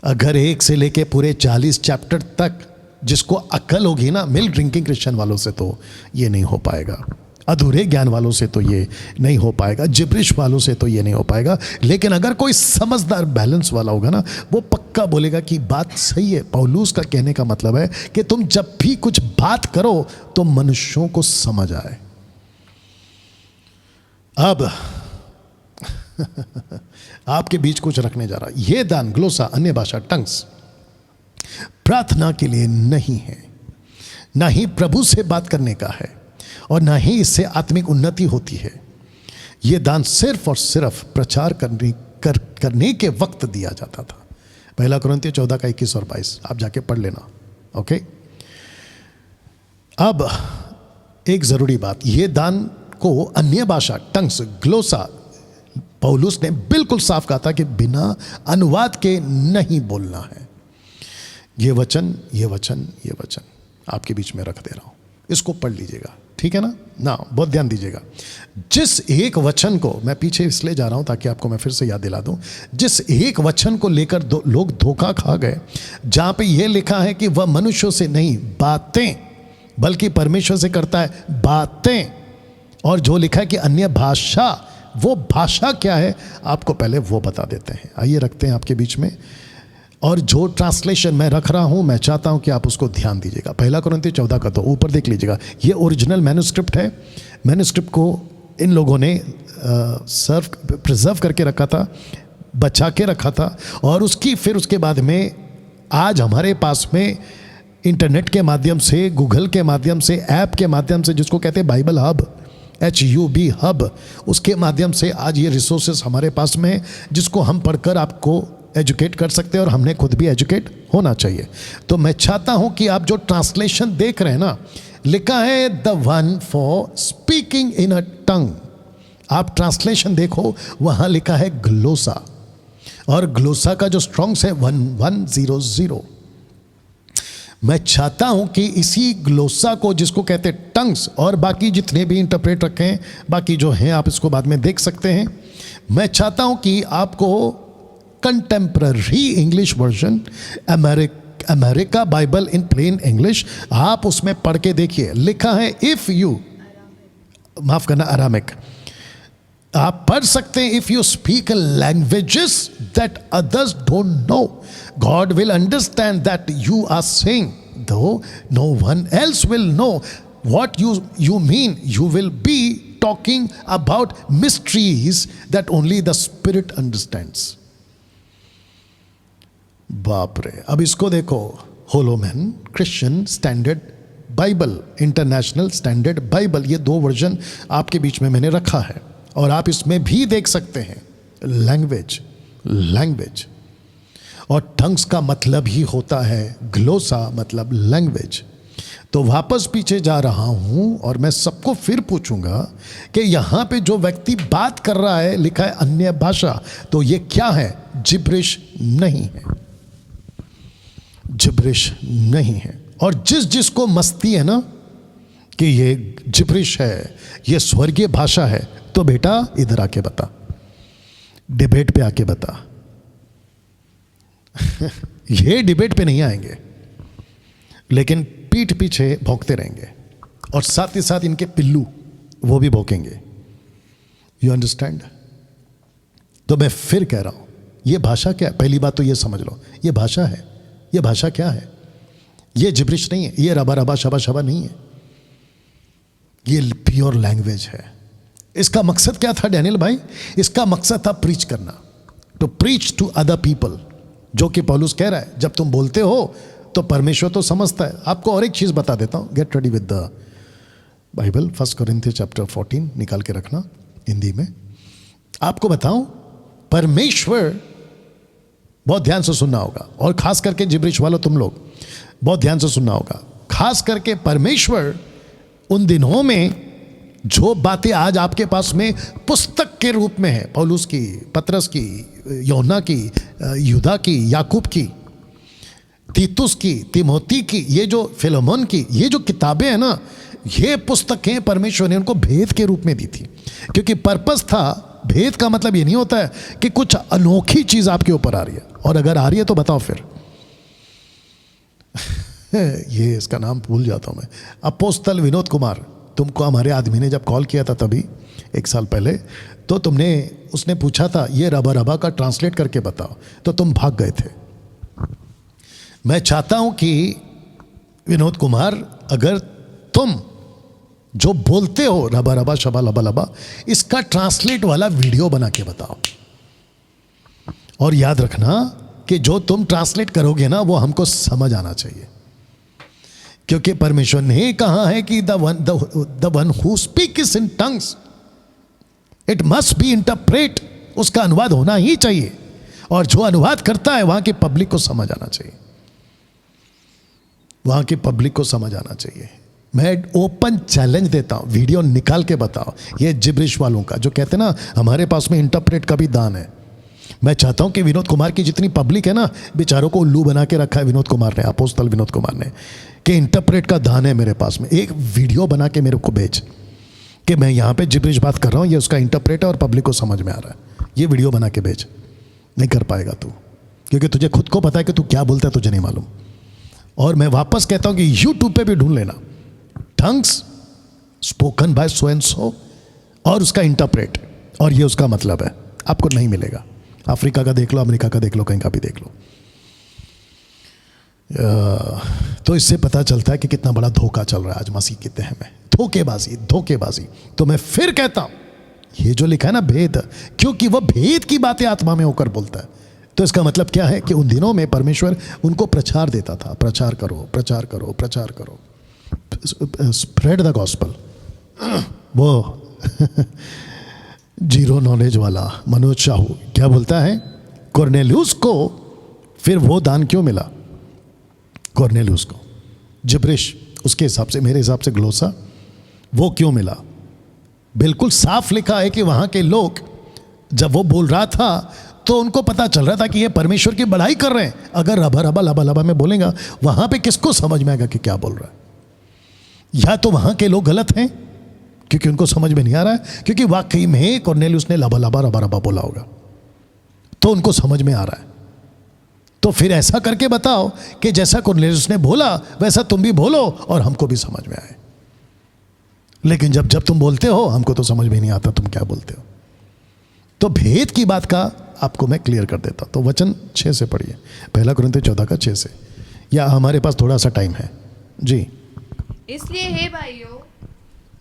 अगर 1 से लेके पूरे 40 चैप्टर तक जिसको अक्ल होगी ना, मिल्क ड्रिंकिंग क्रिश्चियन वालों से तो ये नहीं हो पाएगा, अधूरे ज्ञान वालों से तो ये नहीं हो पाएगा, जिब्रिश वालों से तो ये नहीं हो पाएगा। लेकिन अगर कोई समझदार बैलेंस वाला होगा ना, वो पक्का बोलेगा कि बात सही है। पौलुस का कहने का मतलब है कि तुम जब भी कुछ बात करो तो मनुष्यों को समझ आए। अब आपके बीच कुछ रखने जा रहा, ये दान ग्लोसा अन्य भाषा टंग्स प्रार्थना के लिए नहीं है, ना ही प्रभु से बात करने का है, और ना ही इससे आत्मिक उन्नति होती है। यह दान सिर्फ और सिर्फ प्रचार करने के वक्त दिया जाता था। 1 कुरिन्थियों 14 का 21 और 22 आप जाके पढ़ लेना। ओके, अब एक जरूरी बात, यह दान को अन्य भाषा टंग्स ग्लोसा पौलुस ने बिल्कुल साफ कहा था कि बिना अनुवाद के नहीं बोलना है। ये वचन आपके बीच में रख दे रहा हूं, इसको पढ़ लीजिएगा, ठीक है ना बहुत ध्यान दीजिएगा। जिस एक वचन को मैं पीछे इसलिए जा रहा हूं ताकि आपको मैं फिर से याद दिला दूं, जिस एक वचन को लेकर लोग धोखा खा गए, जहां पे यह लिखा है कि वह मनुष्यों से नहीं बातें बल्कि परमेश्वर से करता है बातें, और जो लिखा है कि अन्य भाषा, वो भाषा क्या है आपको पहले वो बता देते हैं। आइए रखते हैं आपके बीच में, और जो ट्रांसलेशन मैं रख रहा हूं मैं चाहता हूं कि आप उसको ध्यान दीजिएगा। 1 कुरिन्थियों 14 का तो ऊपर देख लीजिएगा, ये ओरिजिनल मैन्युस्क्रिप्ट है। मैन्युस्क्रिप्ट को इन लोगों ने प्रिजर्व करके रखा था, बचा के रखा था, और उसके बाद में आज हमारे पास में इंटरनेट के माध्यम से, गूगल के माध्यम से, ऐप के माध्यम से, जिसको कहते हैं बाइबल हब, HUB हब, उसके माध्यम से आज ये रिसोर्सेस हमारे पास में है, जिसको हम पढ़कर आपको एजुकेट कर सकते हैं, और हमने खुद भी एजुकेट होना चाहिए। तो मैं चाहता हूं कि आप जो ट्रांसलेशन देख रहे हैं ना, लिखा है the one for speaking in a tongue, आप ट्रांसलेशन देखो वहां लिखा है ग्लोसा, और ग्लोसा का जो स्ट्रॉन्ग्स है 1100। मैं चाहता हूं कि इसी ग्लोसा को, जिसको कहते हैं टंग्स, और बाकी जितने भी इंटरप्रेट रखे हैं, बाकी जो हैं आप इसको बाद में देख सकते हैं, मैं चाहता हूं कि आपको contemporary English version, America Bible in plain English, आप उसमें पढ़ के देखिए। लिखा है इफ यू, माफ करना अरामिक, आप पढ़ सकते हैं, if you speak languages that others don't know, God will understand that you are saying, though no one else will know what you mean. You will be talking about mysteries that only the Spirit understands. बाप रे, अब इसको देखो, Holman Christian Standard Bible, International Standard Bible, ये 2 version आपके बीच में मैंने रखा है, और आप इसमें भी देख सकते हैं लैंग्वेज, और टंग्स का मतलब ही होता है ग्लोसा, मतलब लैंग्वेज। तो वापस पीछे जा रहा हूं, और मैं सबको फिर पूछूंगा कि यहां पे जो व्यक्ति बात कर रहा है, लिखा है अन्य भाषा, तो ये क्या है? जिब्रिश नहीं है, जिब्रिश नहीं है। और जिसको मस्ती है ना कि ये जिब्रिश है, ये स्वर्गीय भाषा है, तो बेटा इधर आके बता, डिबेट पे आके बता। ये डिबेट पे नहीं आएंगे, लेकिन पीठ पीछे भौंकते रहेंगे, और साथ ही साथ इनके पिल्लू वो भी भौंकेंगे। You understand? तो मैं फिर कह रहा हूं, ये भाषा क्या है? पहली बात तो ये समझ लो, ये भाषा है। ये भाषा क्या है? ये जिब्रिश नहीं है, ये रबा रबा शबा शबा नहीं है, ये प्योर लैंग्वेज है। इसका मकसद क्या था डैनियल भाई? इसका मकसद था प्रीच करना, to preach to other people, जो कि पौलुस कह रहा है, जब तुम बोलते हो तो परमेश्वर तो समझता है। आपको और एक चीज बता देता हूं, get ready with the Bible, 1 कुरिन्थियों चैप्टर 14 निकाल के रखना हिंदी में। आपको बताऊं, परमेश्वर बहुत ध्यान से सुनना होगा, और खास करके जिब्रिश वालों तुम लोग बहुत ध्यान से सुनना होगा। खास करके परमेश्वर उन दिनों में जो बातें आज आपके पास में पुस्तक के रूप में है, पौलुस की, पतरस की, यूहन्ना की, यूदा की, याकूब की, तीतुस की, तिमोती की, ये जो फिलेमोन की, ये जो किताबें हैं ना, ये पुस्तकें परमेश्वर ने उनको भेद के रूप में दी थी। क्योंकि पर्पस था, भेद का मतलब ये नहीं होता है कि कुछ अनोखी चीज आपके ऊपर आ रही है, और अगर आ रही है तो बताओ फिर। ये इसका नाम भूल जाता हूं मैं, अपोस्तल विनोद कुमार, तुमको हमारे आदमी ने जब कॉल किया था तभी 1 साल पहले, तो उसने पूछा था ये रबा रबा का ट्रांसलेट करके बताओ, तो तुम भाग गए थे। मैं चाहता हूं कि विनोद कुमार, अगर तुम जो बोलते हो रबा रबा शबा लबा लबा, इसका ट्रांसलेट वाला वीडियो बना के बताओ। और याद रखना कि जो तुम ट्रांसलेट करोगे ना, वो हमको समझ आना चाहिए, क्योंकि परमेश्वर ने कहा है कि the one who speaks in tongues it must be interpret, उसका अनुवाद होना ही चाहिए, और जो अनुवाद करता है वहां की पब्लिक को समझ आना चाहिए, वहां की पब्लिक को समझ आना चाहिए। मैं ओपन चैलेंज देता हूं, वीडियो निकाल के बताओ ये जिब्रिश वालों का, जो कहते हैं ना हमारे पास में इंटरप्रेट का भी दान है। मैं चाहता हूं कि विनोद कुमार की जितनी पब्लिक है ना, बेचारों को उल्लू बना के रखा है विनोद कुमार ने, अपोस्तल विनोद कुमार ने, कि इंटरप्रेट का दान है मेरे पास में, एक वीडियो बना के मेरे को भेज कि मैं यहां पे जिब्रिश बात कर रहा हूं, ये उसका इंटरप्रेट है और पब्लिक को समझ में आ रहा है, ये वीडियो बना के भेज। नहीं कर पाएगा तू, क्योंकि तुझे खुद को पता है कि तू क्या बोलता है, तुझे नहीं मालूम। और मैं वापस कहता हूं कि यूट्यूब पे भी ढूंढ लेना, tongues spoken by so and so, और उसका इंटरप्रेट, और ये उसका मतलब है, आपको नहीं मिलेगा। अफ्रीका का देख लो, अमेरिका का देख लो, कहीं का भी देख लो। तो इससे पता चलता है कि कितना बड़ा धोखा चल रहा है आज मसीह की तह में, धोखेबाजी धोखेबाजी। तो मैं फिर कहता हूं, ये जो लिखा है ना भेद, क्योंकि वह भेद की बातें आत्मा में होकर बोलता है, तो इसका मतलब क्या है कि उन दिनों में परमेश्वर उनको प्रचार देता था, प्रचार करो प्रचार करो प्रचार करो, स्प्रेड द गॉस्पल। वो जीरो नॉलेज वाला मनोज शाहू क्या बोलता है, कॉर्नेलियुस को फिर वो दान क्यों मिला, कॉर्नेलियुस को जिब्रिश, उसके हिसाब से, मेरे हिसाब से ग्लोसा, वो क्यों मिला। बिल्कुल साफ लिखा है कि वहां के लोग, जब वो बोल रहा था तो उनको पता चल रहा था कि ये परमेश्वर की बड़ाई कर रहे हैं। अगर रबा रबा लबा लबा में बोलेगा, वहां पे किसको समझ में आएगा कि क्या बोल रहा है। या तो वहां के लोग गलत हैं क्योंकि उनको समझ में नहीं आ रहा है, क्योंकि वाकई में कॉर्नेलियुस ने लबा लबा रबा रबा बोला होगा तो उनको समझ में आ रहा है। तो फिर ऐसा करके बताओ कि जैसा कॉर्नेलियुस ने बोला वैसा तुम भी बोलो और हमको भी समझ में आए। लेकिन जब जब तुम बोलते हो हमको तो समझ में नहीं आता तुम क्या बोलते हो। तो भेद की बात का आपको मैं क्लियर कर देता। तो वचन 6 से पढ़िए, 1 कुरिन्थियों 14 का 6 से, या हमारे पास थोड़ा सा टाइम है जी। इसलिए हे भाइयों,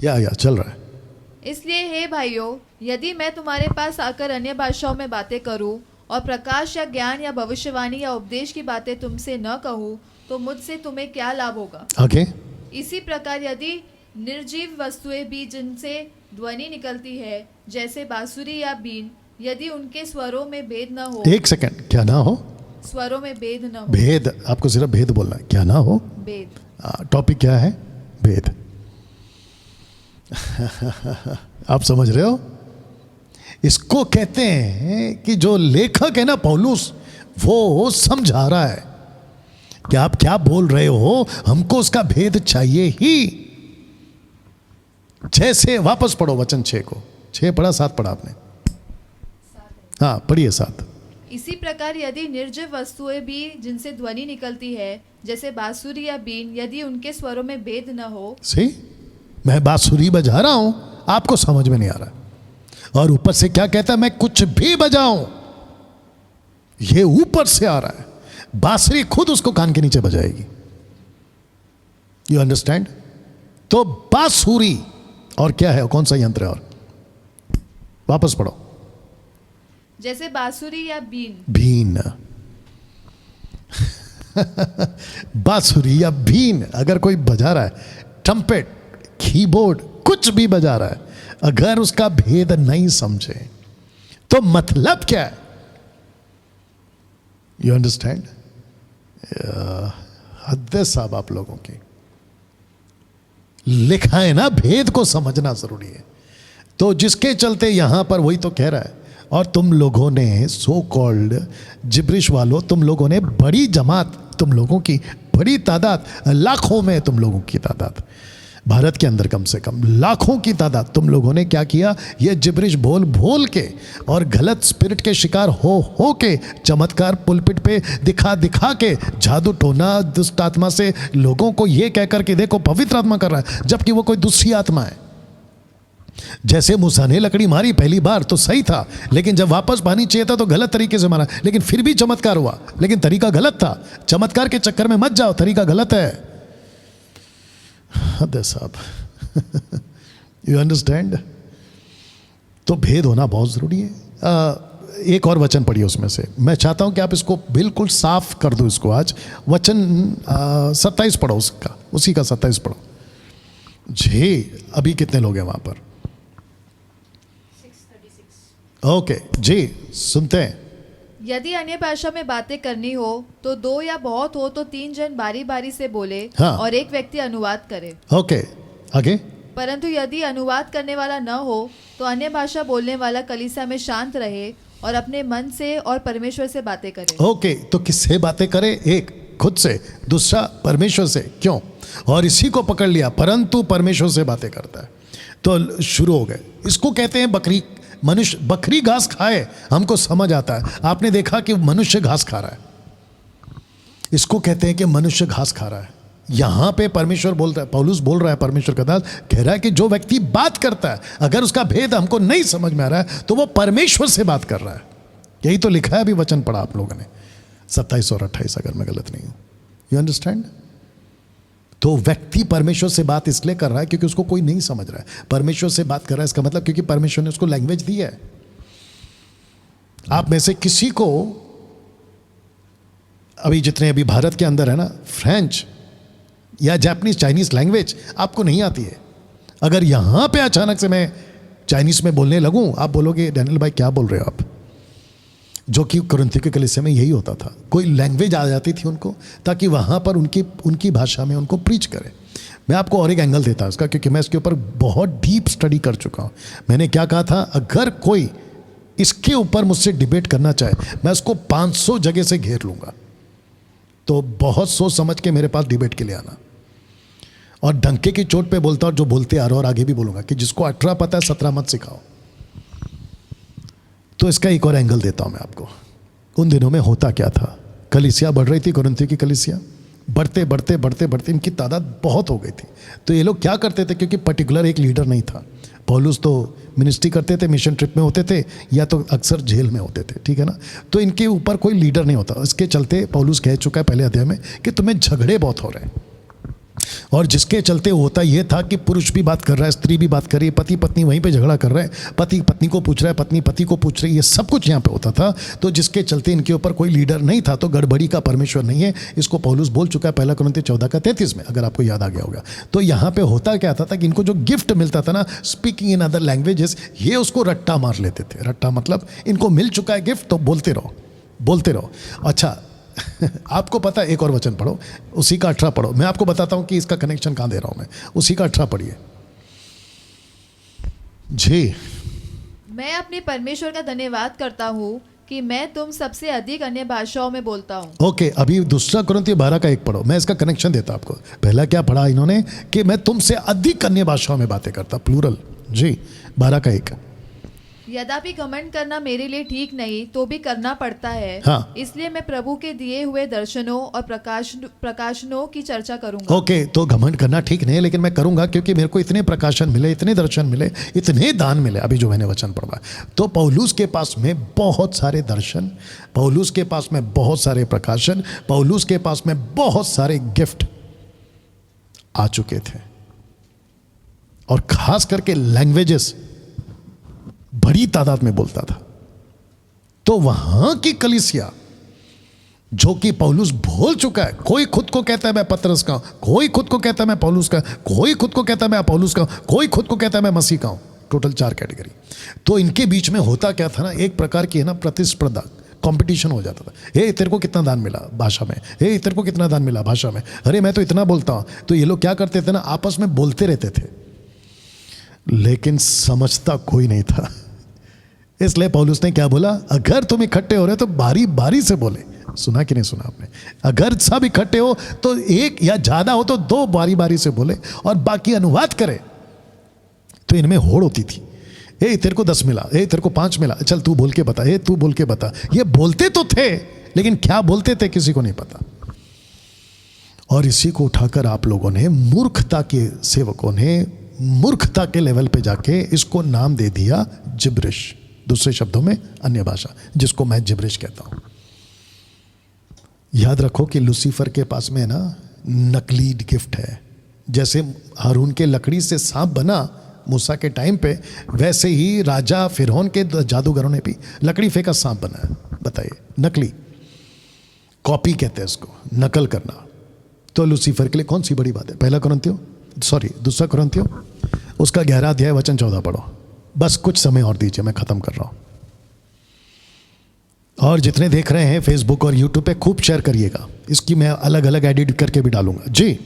या चल रहा है। इसलिए हे भाइयों, यदि मैं तुम्हारे पास आकर अन्य भाषाओं में बातें करूं और प्रकाश या ज्ञान या भविष्यवाणी या उपदेश की बातें तुमसे न कहूं, तो मुझसे तुम्हें क्या लाभ होगा। आगे इसी प्रकार यदि निर्जीव वस्तुएं भी जिनसे ध्वनि निकलती है, जैसे बांसुरी या बीन, यदि उनके स्वरों में भेद न हो। 1 सेकंड, क्या ना हो, स्वरों में भेद न हो। भेद, आपको सिर्फ भेद बोलना है, क्या ना हो, भेद। टॉपिक क्या है, भेद। आप समझ रहे हो, इसको कहते हैं कि जो लेखक है ना पौलुस, वो समझा रहा है कि आप क्या बोल रहे हो, हमको उसका भेद चाहिए ही। 6 से वापस पढ़ो वचन 6 को, 6 पढ़ा 7 पढ़ा आपने, हाँ पढ़िए 7। इसी प्रकार यदि निर्जीव वस्तुएं भी जिनसे ध्वनि निकलती है, जैसे बांसुरी या बीन, यदि उनके स्वरों में भेद न हो। सही, मैं बांसुरी बजा रहा हूं, आपको समझ में नहीं आ रहा, और ऊपर से क्या कहता है, मैं कुछ भी बजाऊं, ये ऊपर से आ रहा है, बांसुरी खुद उसको कान के नीचे बजाएगी। You understand. तो बांसुरी और क्या है, कौन सा यंत्र है, और वापस पढ़ो। जैसे बांसुरी या बीन, बीन बांसुरी या बीन अगर कोई बजा रहा है, ट्रम्पेट, कीबोर्ड, कुछ भी बजा रहा है, अगर उसका भेद नहीं समझे तो मतलब क्या है, यू अंडरस्टैंड? हद है साहब आप लोगों की। लिखा है ना, भेद को समझना जरूरी है। तो जिसके चलते यहां पर वही तो कह रहा है। और तुम लोगों ने सो कॉल्ड जिब्रिश वालों, तुम लोगों ने बड़ी जमात, तुम लोगों की बड़ी तादाद, लाखों में तुम लोगों की तादाद, भारत के अंदर कम से कम लाखों की तादाद, तुम लोगों ने क्या किया? ये जिब्रिश बोल बोल के और गलत स्पिरिट के शिकार हो के, चमत्कार पुलपिट पे दिखा दिखा के, जादू टोना दुष्ट आत्मा से लोगों को ये कहकर के देखो पवित्र आत्मा कर रहा है, जबकि वो कोई दूसरी आत्मा है। जैसे मूसा ने लकड़ी मारी पहली बार तो सही था, लेकिन जब वापस पानी चाहिए था तो गलत तरीके से मारा, लेकिन फिर भी चमत्कार हुआ, लेकिन तरीका गलत था। चमत्कार के चक्कर में मत जाओ, तरीका गलत है। हद है साहब। You understand? तो भेद होना बहुत जरूरी है। एक और वचन पढ़िए उसमें से, मैं चाहता हूं कि आप इसको बिल्कुल साफ कर दो इसको। आज वचन 27 पढ़ो, उसका उसी का 27 पढ़ो जी। अभी कितने लोग हैं वहां पर? ओके जी, सुनते हैं। यदि अन्य भाषा में बातें करनी हो तो 2 या बहुत हो तो 3 जन बारी बारी से बोले, हाँ। और एक व्यक्ति अनुवाद करे। ओके, आगे। परंतु यदि अनुवाद करने वाला न हो तो अन्य भाषा बोलने वाला कलीसिया में शांत रहे और अपने मन से और परमेश्वर से बातें करे। ओके, तो किससे बातें करे? एक खुद से, दूसरा परमेश्वर से। क्यों? और इसी को पकड़ लिया, परंतु परमेश्वर से बातें करता है। तो शुरू हो गए। इसको कहते हैं बकरी। मनुष्य बकरी घास खाए हमको समझ आता है, आपने देखा कि मनुष्य घास खा रहा है, इसको कहते हैं कि मनुष्य घास खा रहा है। यहां पे परमेश्वर बोल रहा है, पौलुस बोल रहा है, परमेश्वर का दास कह रहा है कि जो व्यक्ति बात करता है, अगर उसका भेद हमको नहीं समझ में आ रहा है तो वो परमेश्वर से बात कर रहा है। यही तो लिखा है, अभी वचन पढ़ा आप लोगों ने 27 और 28, अगर मैं गलत नहीं हूं। You understand? तो व्यक्ति परमेश्वर से बात इसलिए कर रहा है क्योंकि उसको कोई नहीं समझ रहा है। परमेश्वर से बात कर रहा है, इसका मतलब क्योंकि परमेश्वर ने उसको लैंग्वेज दी है। आप में से किसी को अभी जितने अभी भारत के अंदर है ना, फ्रेंच या जापानीज, चाइनीज लैंग्वेज आपको नहीं आती है। अगर यहां पे अचानक से मैं चाइनीज में बोलने लगूं, आप बोलोगे डैनियल भाई क्या बोल रहे हो आप? जो कि कुरिन्थियों के कलीसिया में यही होता था, कोई लैंग्वेज आ जाती थी उनको, ताकि वहाँ पर उनकी भाषा में उनको प्रीच करें। मैं आपको और एक एंगल देता हूँ इसका, क्योंकि मैं इसके ऊपर बहुत डीप स्टडी कर चुका हूँ। मैंने क्या कहा था, अगर कोई इसके ऊपर मुझसे डिबेट करना चाहे, मैं उसको 500 जगह से घेर लूँगा। तो बहुत सोच समझ के मेरे पास डिबेट के लिए आना, और डंके की चोट पे बोलता हूँ, जो बोलते आ रहा, और आगे भी बोलूँगा कि जिसको 18 पता है 17 मत सिखाओ। तो इसका एक और एंगल देता हूं मैं आपको। उन दिनों में होता क्या था, कलीसिया बढ़ रही थी, कुरिन्थियों की कलीसिया बढ़ते बढ़ते बढ़ते बढ़ते इनकी तादाद बहुत हो गई थी। तो ये लोग क्या करते थे, क्योंकि पर्टिकुलर एक लीडर नहीं था। पौलुस तो मिनिस्ट्री करते थे, मिशन ट्रिप में होते थे, या तो अक्सर जेल में होते थे, ठीक है ना। तो इनके ऊपर कोई लीडर नहीं होता। इसके चलते पौलुस कह चुका है पहले अध्याय में कि तुम्हें झगड़े बहुत हो रहे हैं, और जिसके चलते होता यह था कि पुरुष भी बात कर रहा है, स्त्री भी बात कर रही है, पति पत्नी वहीं पे झगड़ा कर रहे हैं, पति पत्नी को पूछ रहा है, पत्नी पति को पूछ रही है, ये सब कुछ यहाँ पे होता था। तो जिसके चलते इनके ऊपर कोई लीडर नहीं था, तो गड़बड़ी का परमेश्वर नहीं है। इसको पौलुस बोल चुका है 1 कुरिन्थियों 14:33 में, अगर आपको याद आ गया होगा। तो यहाँ पे होता क्या था कि इनको जो गिफ्ट मिलता था ना, स्पीकिंग इन अदर लैंग्वेजेस, ये उसको रट्टा मार लेते थे। रट्टा मतलब इनको मिल चुका है गिफ्ट, तो बोलते रहो बोलते रहो। अच्छा, आपको पता है, एक और वचन पढ़ो, उसी का 18 पढ़ो। मैं आपको बताता हूं कि इसका कनेक्शन कहां दे रहा हूं मैं। उसी का 18 पढ़िए जी। मैं अपने परमेश्वर का धन्यवाद करता हूँ कि मैं तुम सबसे अधिक अन्य भाषाओं में बोलता हूँ। ओके, अभी 2 कुरिन्थियों 12:1 पढ़ो। मैं इसका कनेक्शन देता आपको। पहला क्या पढ़ा इन्होंने कि मैं तुमसे अधिक अन्य भाषाओं में बातें करता, प्लूरल जी। 12:1। यद्यपि घमंड करना मेरे लिए ठीक नहीं, तो भी करना पड़ता है। हाँ। इसलिए मैं प्रभु के दिए हुए दर्शनों और प्रकाशनों की चर्चा करूंगा। ओके, तो घमंड करना ठीक नहीं है, लेकिन मैं करूंगा क्योंकि मेरे को इतने प्रकाशन मिले, इतने दर्शन मिले, इतने दान मिले। अभी जो मैंने वचन पढ़ा, तो पौलुस के पास में बहुत सारे दर्शन, पौलुस के पास में बहुत सारे प्रकाशन, पौलुस के पास में बहुत सारे गिफ्ट आ चुके थे, और खास करके लैंग्वेजेस बड़ी तादाद में बोलता था। तो वहां की कलीसिया, जो कि पौलुस बोल चुका है, कोई खुद को कहता है मैं पतरस का हूं, कोई खुद को कहता है मैं पौलुस का, कोई खुद को कहता है मैं पौलुस का, कोई खुद को कहता है मैं मसीह का हूं। Total 4 category. तो इनके बीच में होता क्या था ना, एक प्रकार की है ना प्रतिस्पर्धा, कंपटीशन हो जाता था। हे तेरे को कितना दान मिला भाषा में, हे तेरे को कितना दान मिला भाषा में, अरे मैं तो इतना बोलता हूँ। तो ये लोग क्या करते थे ना, आपस में बोलते रहते थे, लेकिन समझता कोई नहीं था। इसलिए पौलुस ने क्या बोला, अगर तुम इकट्ठे हो रहे तो बारी बारी से बोले। सुना कि नहीं सुना आपने? अगर सब इकट्ठे हो तो एक या ज्यादा हो तो 2 बारी बारी से बोले और बाकी अनुवाद करे। तो इनमें होड़ होती थी, ए तेरे को 10 मिला, ए तेरे को 5 मिला, चल तू बोल के बता, ए तू बोल के बता। ये बोलते तो थे लेकिन क्या बोलते थे किसी को नहीं पता। और इसी को उठाकर आप लोगों ने, मूर्खता के सेवकों ने मूर्खता के लेवल पे जाके इसको नाम दे दिया जिब्रिश, दूसरे शब्दों में अन्य भाषा, जिसको मैं जिब्रिश कहता हूं। याद रखो कि लूसीफर के पास में ना नकली गिफ्ट है। जैसे हारून के लकड़ी से सांप बना मूसा के टाइम पे, वैसे ही राजा फिरौन के जादूगरों ने भी लकड़ी फेंका सांप बनाया। बताइए, नकली, कॉपी कहते हैं इसको, नकल करना। तो लूसीफर के लिए कौन सी बड़ी बात है? दूसरा कुरिन्थियों उसका 11 अध्याय वचन 14 पढ़ो। बस कुछ समय और दीजिए, मैं खत्म कर रहा हूं। और जितने देख रहे हैं फेसबुक और यूट्यूब पे खूब शेयर करिएगा, इसकी मैं अलग अलग एडिट करके भी डालूंगा जी।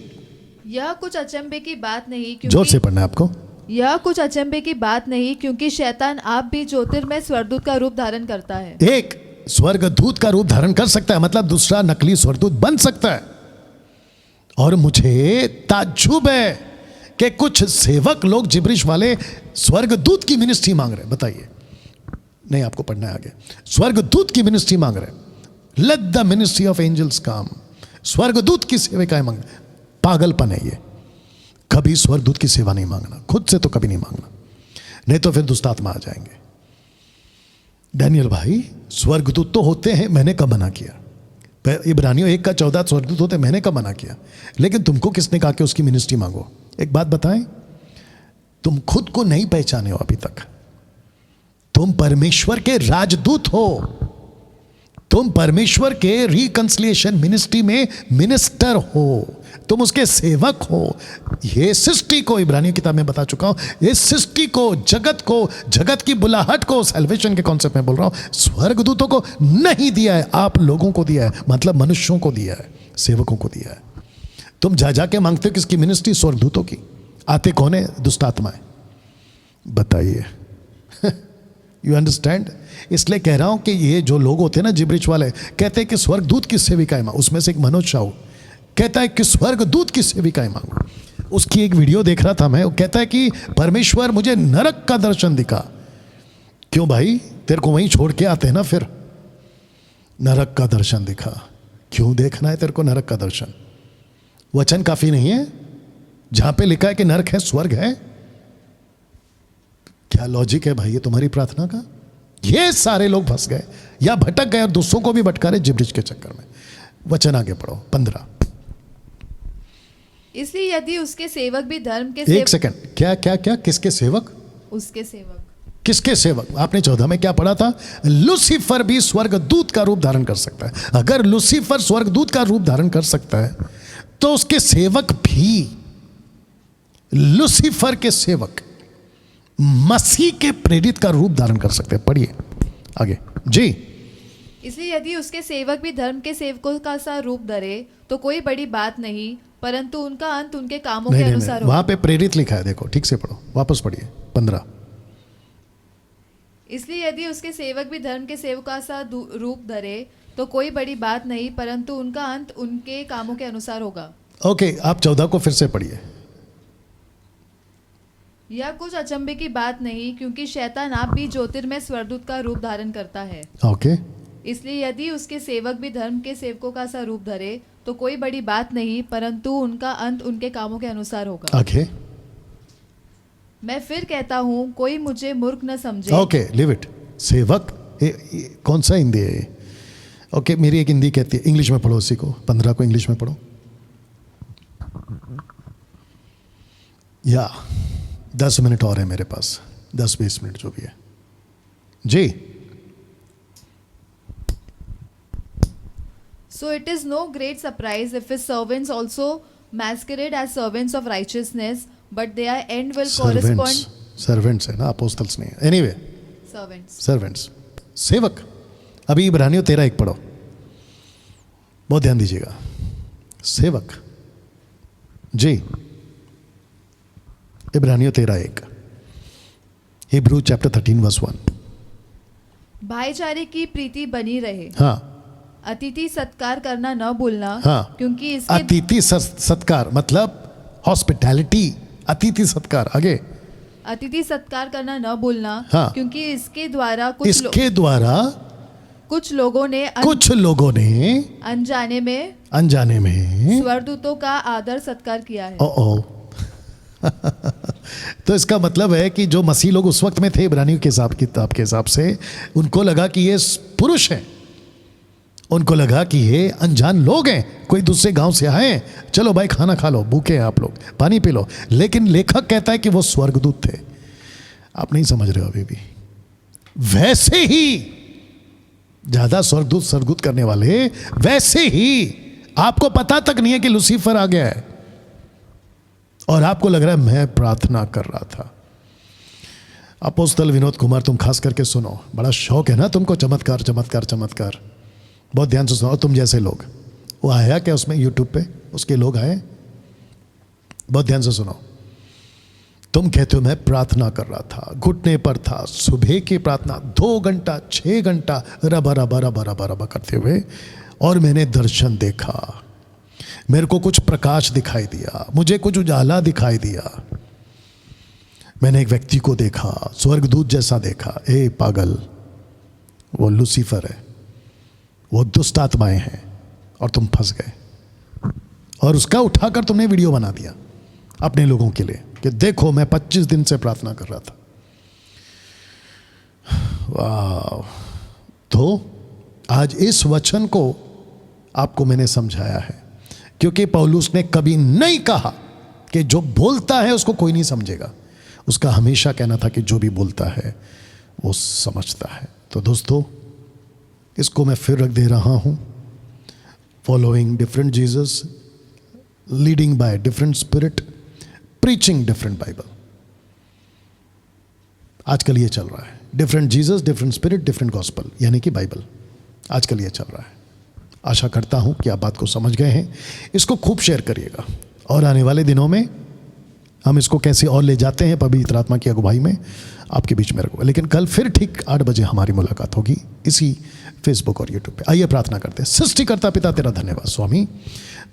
यह कुछ अचंभे की बात नहीं, जोर से पढ़ना है आपको। यह कुछ अचंभे की बात नहीं, क्योंकि शैतान आप भी ज्योतिर्मय स्वर्गदूत का रूप धारण करता है। एक स्वर्गदूत का रूप धारण कर सकता है, मतलब दूसरा नकली स्वर्गदूत बन सकता है। और मुझे ताज्जुब है कि कुछ सेवक लोग जिब्रिश वाले स्वर्गदूत की मिनिस्ट्री मांग रहे हैं। बताइए, नहीं आपको पढ़ना है आगे। स्वर्गदूत की मिनिस्ट्री मांग रहे हैं। Let the ministry of angels come. स्वर्गदूत की सेविकाएं मांग रहे हैं। पागलपन है ये। कभी स्वर्गदूत की सेवा नहीं मांगना, खुद से तो कभी नहीं मांगना, नहीं तो फिर दुष्ट आत्मा आ जाएंगे। डैनियल भाई, स्वर्गदूत तो होते हैं, मैंने कब मना किया? इब्रानियों 1:14 स्वर्गदूत होते, मैंने कब मना किया? लेकिन तुमको किसने कहा कि उसकी मिनिस्ट्री मांगो? एक बात बताएं, तुम खुद को नहीं पहचाने हो अभी तक। तुम परमेश्वर के राजदूत हो। तुम परमेश्वर के रिकंसिलिएशन मिनिस्ट्री में मिनिस्टर हो। तुम उसके सेवक हो। ये सृष्टि को, इब्रानी किताब में बता चुका हूं, इस सृष्टि को, जगत को, जगत की बुलाहट को, सैल्वेशन के कॉन्सेप्ट में बोल रहा हूं, स्वर्गदूतों को नहीं दिया है, आप लोगों को दिया है, मतलब मनुष्यों को दिया है, सेवकों को दिया है। तुम जा के मांगते हो किसकी मिनिस्ट्री? स्वर्गदूतों की। आते कौन है? दुष्ट आत्माएं। बताइए, यू अंडरस्टैंड? इसलिए कह रहा हूं कि ये जो लोग होते हैं ना जिब्रिश वाले, कहते हैं कि स्वर्गदूत की सेविकाएं मांगो। उसमें से एक मनोज शाहू कहता है कि स्वर्गदूत की सेविकाएं मांगो। उसकी एक वीडियो देख रहा था मैं, वो कहता है कि परमेश्वर मुझे नरक का दर्शन दिखा। क्यों भाई? तेरे को वहीं छोड़ के आते हैं ना। फिर नरक का दर्शन दिखा, क्यों देखना है तेरे को नरक का दर्शन? वचन काफी नहीं है जहां पे लिखा है कि नरक है, स्वर्ग है? क्या लॉजिक है भाई ये तुम्हारी प्रार्थना का? ये सारे लोग फंस गए या भटक गए और दूसरों को भी भटका रहे जिब्रिश के चक्कर में। वचन आगे पढ़ो 15। इसलिए यदि उसके सेवक भी धर्म के एक सेकंड, क्या क्या क्या? किसके सेवक? उसके सेवक। किसके सेवक? आपने 14 में क्या पढ़ा था? लूसीफर भी स्वर्गदूत का रूप धारण कर सकता है। अगर लूसीफर स्वर्गदूत का रूप धारण कर सकता है तो उसके सेवक भी, लूसीफर के सेवक मसीह के प्रेरित का रूप धारण कर सकते हैं। पढ़िए आगे जी। इसलिए यदि उसके सेवक भी धर्म के सेवकों का सा रूप धरे तो कोई बड़ी बात नहीं, परंतु उनका अंत उनके कामों के अनुसार होगा। वहां पे प्रेरित लिखा है, देखो ठीक से पढ़ो, वापस पढ़िए 15। इसलिए यदि उसके सेवक भी धर्म के सेवक का सा रूप धरे तो कोई बड़ी बात नहीं, परंतु उनका अंत उनके कामों के अनुसार होगा। ओके, आप 14 को फिर से पढ़िए। यह कुछ अचंभे की बात नहीं, क्योंकि शैतान आप भी ज्योतिर्मय स्वर्गदूत का रूप धारण करता है। ओके। इसलिए यदि उसके सेवक भी धर्म के सेवकों का सा रूप धरे तो कोई बड़ी बात नहीं, परंतु उनका अंत उनके कामों के अनुसार होगा। ओके। मैं फिर कहता हूँ, कोई मुझे मूर्ख न समझे। Okay, leave it. सेवक कौन सा हिंदी है? ओके, मेरी एक हिंदी कहती है, इंग्लिश में पढ़ो उसी को। 15 को इंग्लिश में पढ़ो। या 10 मिनट और है मेरे पास, 10-20 मिनट जो भी है जी। So it is no great surprise if his servants also masquerade as servants of righteousness, but their end will correspond. Servants है ना, अपोस्टल्स नहीं है। Anyway, servants. सर्वेंट्स, सेवक। अभी इब्रानियों 13:1 पढ़ो, बहुत ध्यान दीजिएगा। सेवक जी, इब्रानियों 13:1, हिब्रू चैप्टर 13 वर्स 1। भाईचारे की प्रीति बनी रहे। हाँ, अतिथि सत्कार करना न भूलना। हाँ, क्योंकि इसके अतिथि सत्कार मतलब हॉस्पिटैलिटी, अतिथि सत्कार। आगे, अतिथि सत्कार करना न भूलना। हाँ, क्योंकि इसके द्वारा कुछ लोगों ने अनजाने में स्वर्गदूतों का आदर सत्कार किया है। तो इसका मतलब है कि जो मसीह लोग उस वक्त में थे, इब्रानियों के किताब के हिसाब से, उनको लगा कि ये पुरुष हैं, उनको लगा कि ये अनजान लोग हैं, कोई दूसरे गांव से आए हैं, चलो भाई खाना खा लो, भूखे हैं आप लोग, पानी पी लो। लेकिन लेखक कहता है कि वो स्वर्गदूत थे। आप नहीं समझ रहे हो अभी भी। वैसे ही ज्यादा स्वर्गदूत करने वाले, वैसे ही आपको पता तक नहीं है कि लूसीफर आ गया है और आपको लग रहा है मैं प्रार्थना कर रहा था। अपोस्तल विनोद कुमार, तुम खास करके सुनो, बड़ा शौक है ना तुमको चमत्कार चमत्कार चमत्कार, बहुत ध्यान से सुनो। तुम जैसे लोग, वो आया क्या उसमें यूट्यूब पे, उसके लोग आए, बहुत ध्यान से सुनो। तुम कहते हो मैं प्रार्थना कर रहा था, घुटने पर था, सुबह की प्रार्थना 2 घंटा 6 घंटा रबा रबा रबा रबा रबा करते हुए, और मैंने दर्शन देखा, मेरे को कुछ प्रकाश दिखाई दिया, मुझे कुछ उजाला दिखाई दिया, मैंने एक व्यक्ति को देखा, स्वर्गदूत जैसा देखा। ए पागल, वो लूसीफर है, वो दुष्ट आत्माएं हैं, और तुम फंस गए। और उसका उठाकर तुमने वीडियो बना दिया अपने लोगों के लिए कि देखो मैं 25 दिन से प्रार्थना कर रहा था। वाह! तो आज इस वचन को आपको मैंने समझाया है, क्योंकि पौलुस ने कभी नहीं कहा कि जो बोलता है उसको कोई नहीं समझेगा। उसका हमेशा कहना था कि जो भी बोलता है वो समझता है। तो दोस्तों, इसको मैं फिर रख दे रहा हूं, following different Jesus, leading by different spirit, preaching different Bible. आजकल ये चल रहा है, different Jesus, different spirit, different gospel, यानी कि बाइबल। आजकल ये चल रहा है। आशा करता हूं कि आप बात को समझ गए हैं। इसको खूब शेयर करिएगा, और आने वाले दिनों में हम इसको कैसे और ले जाते हैं पवित्र आत्मा की अगुवाई में आपके बीच में रखूंगा। लेकिन कल फिर ठीक 8 बजे हमारी मुलाकात होगी इसी फेसबुक और यूट्यूब पे। आइए प्रार्थना करते हैं। सृष्टिकर्ता पिता, तेरा धन्यवाद स्वामी।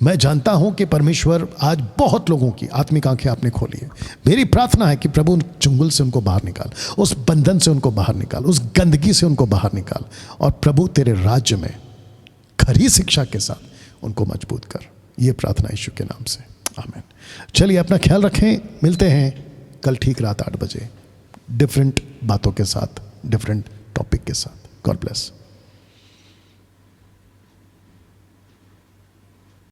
मैं जानता हूं कि परमेश्वर आज बहुत लोगों की आत्मिक आंखें आपने खोली है। मेरी प्रार्थना है कि प्रभु उन चुंगल से उनको बाहर निकाल, उस बंधन से उनको बाहर निकाल, उस गंदगी से उनको बाहर निकाल, और प्रभु तेरे राज्य में खरी शिक्षा के साथ उनको मजबूत कर। ये प्रार्थना यीशु के नाम से, आमीन। चलिए अपना ख्याल रखें, मिलते हैं कल ठीक रात 8 बजे डिफरेंट बातों के साथ, डिफरेंट टॉपिक के साथ। God bless.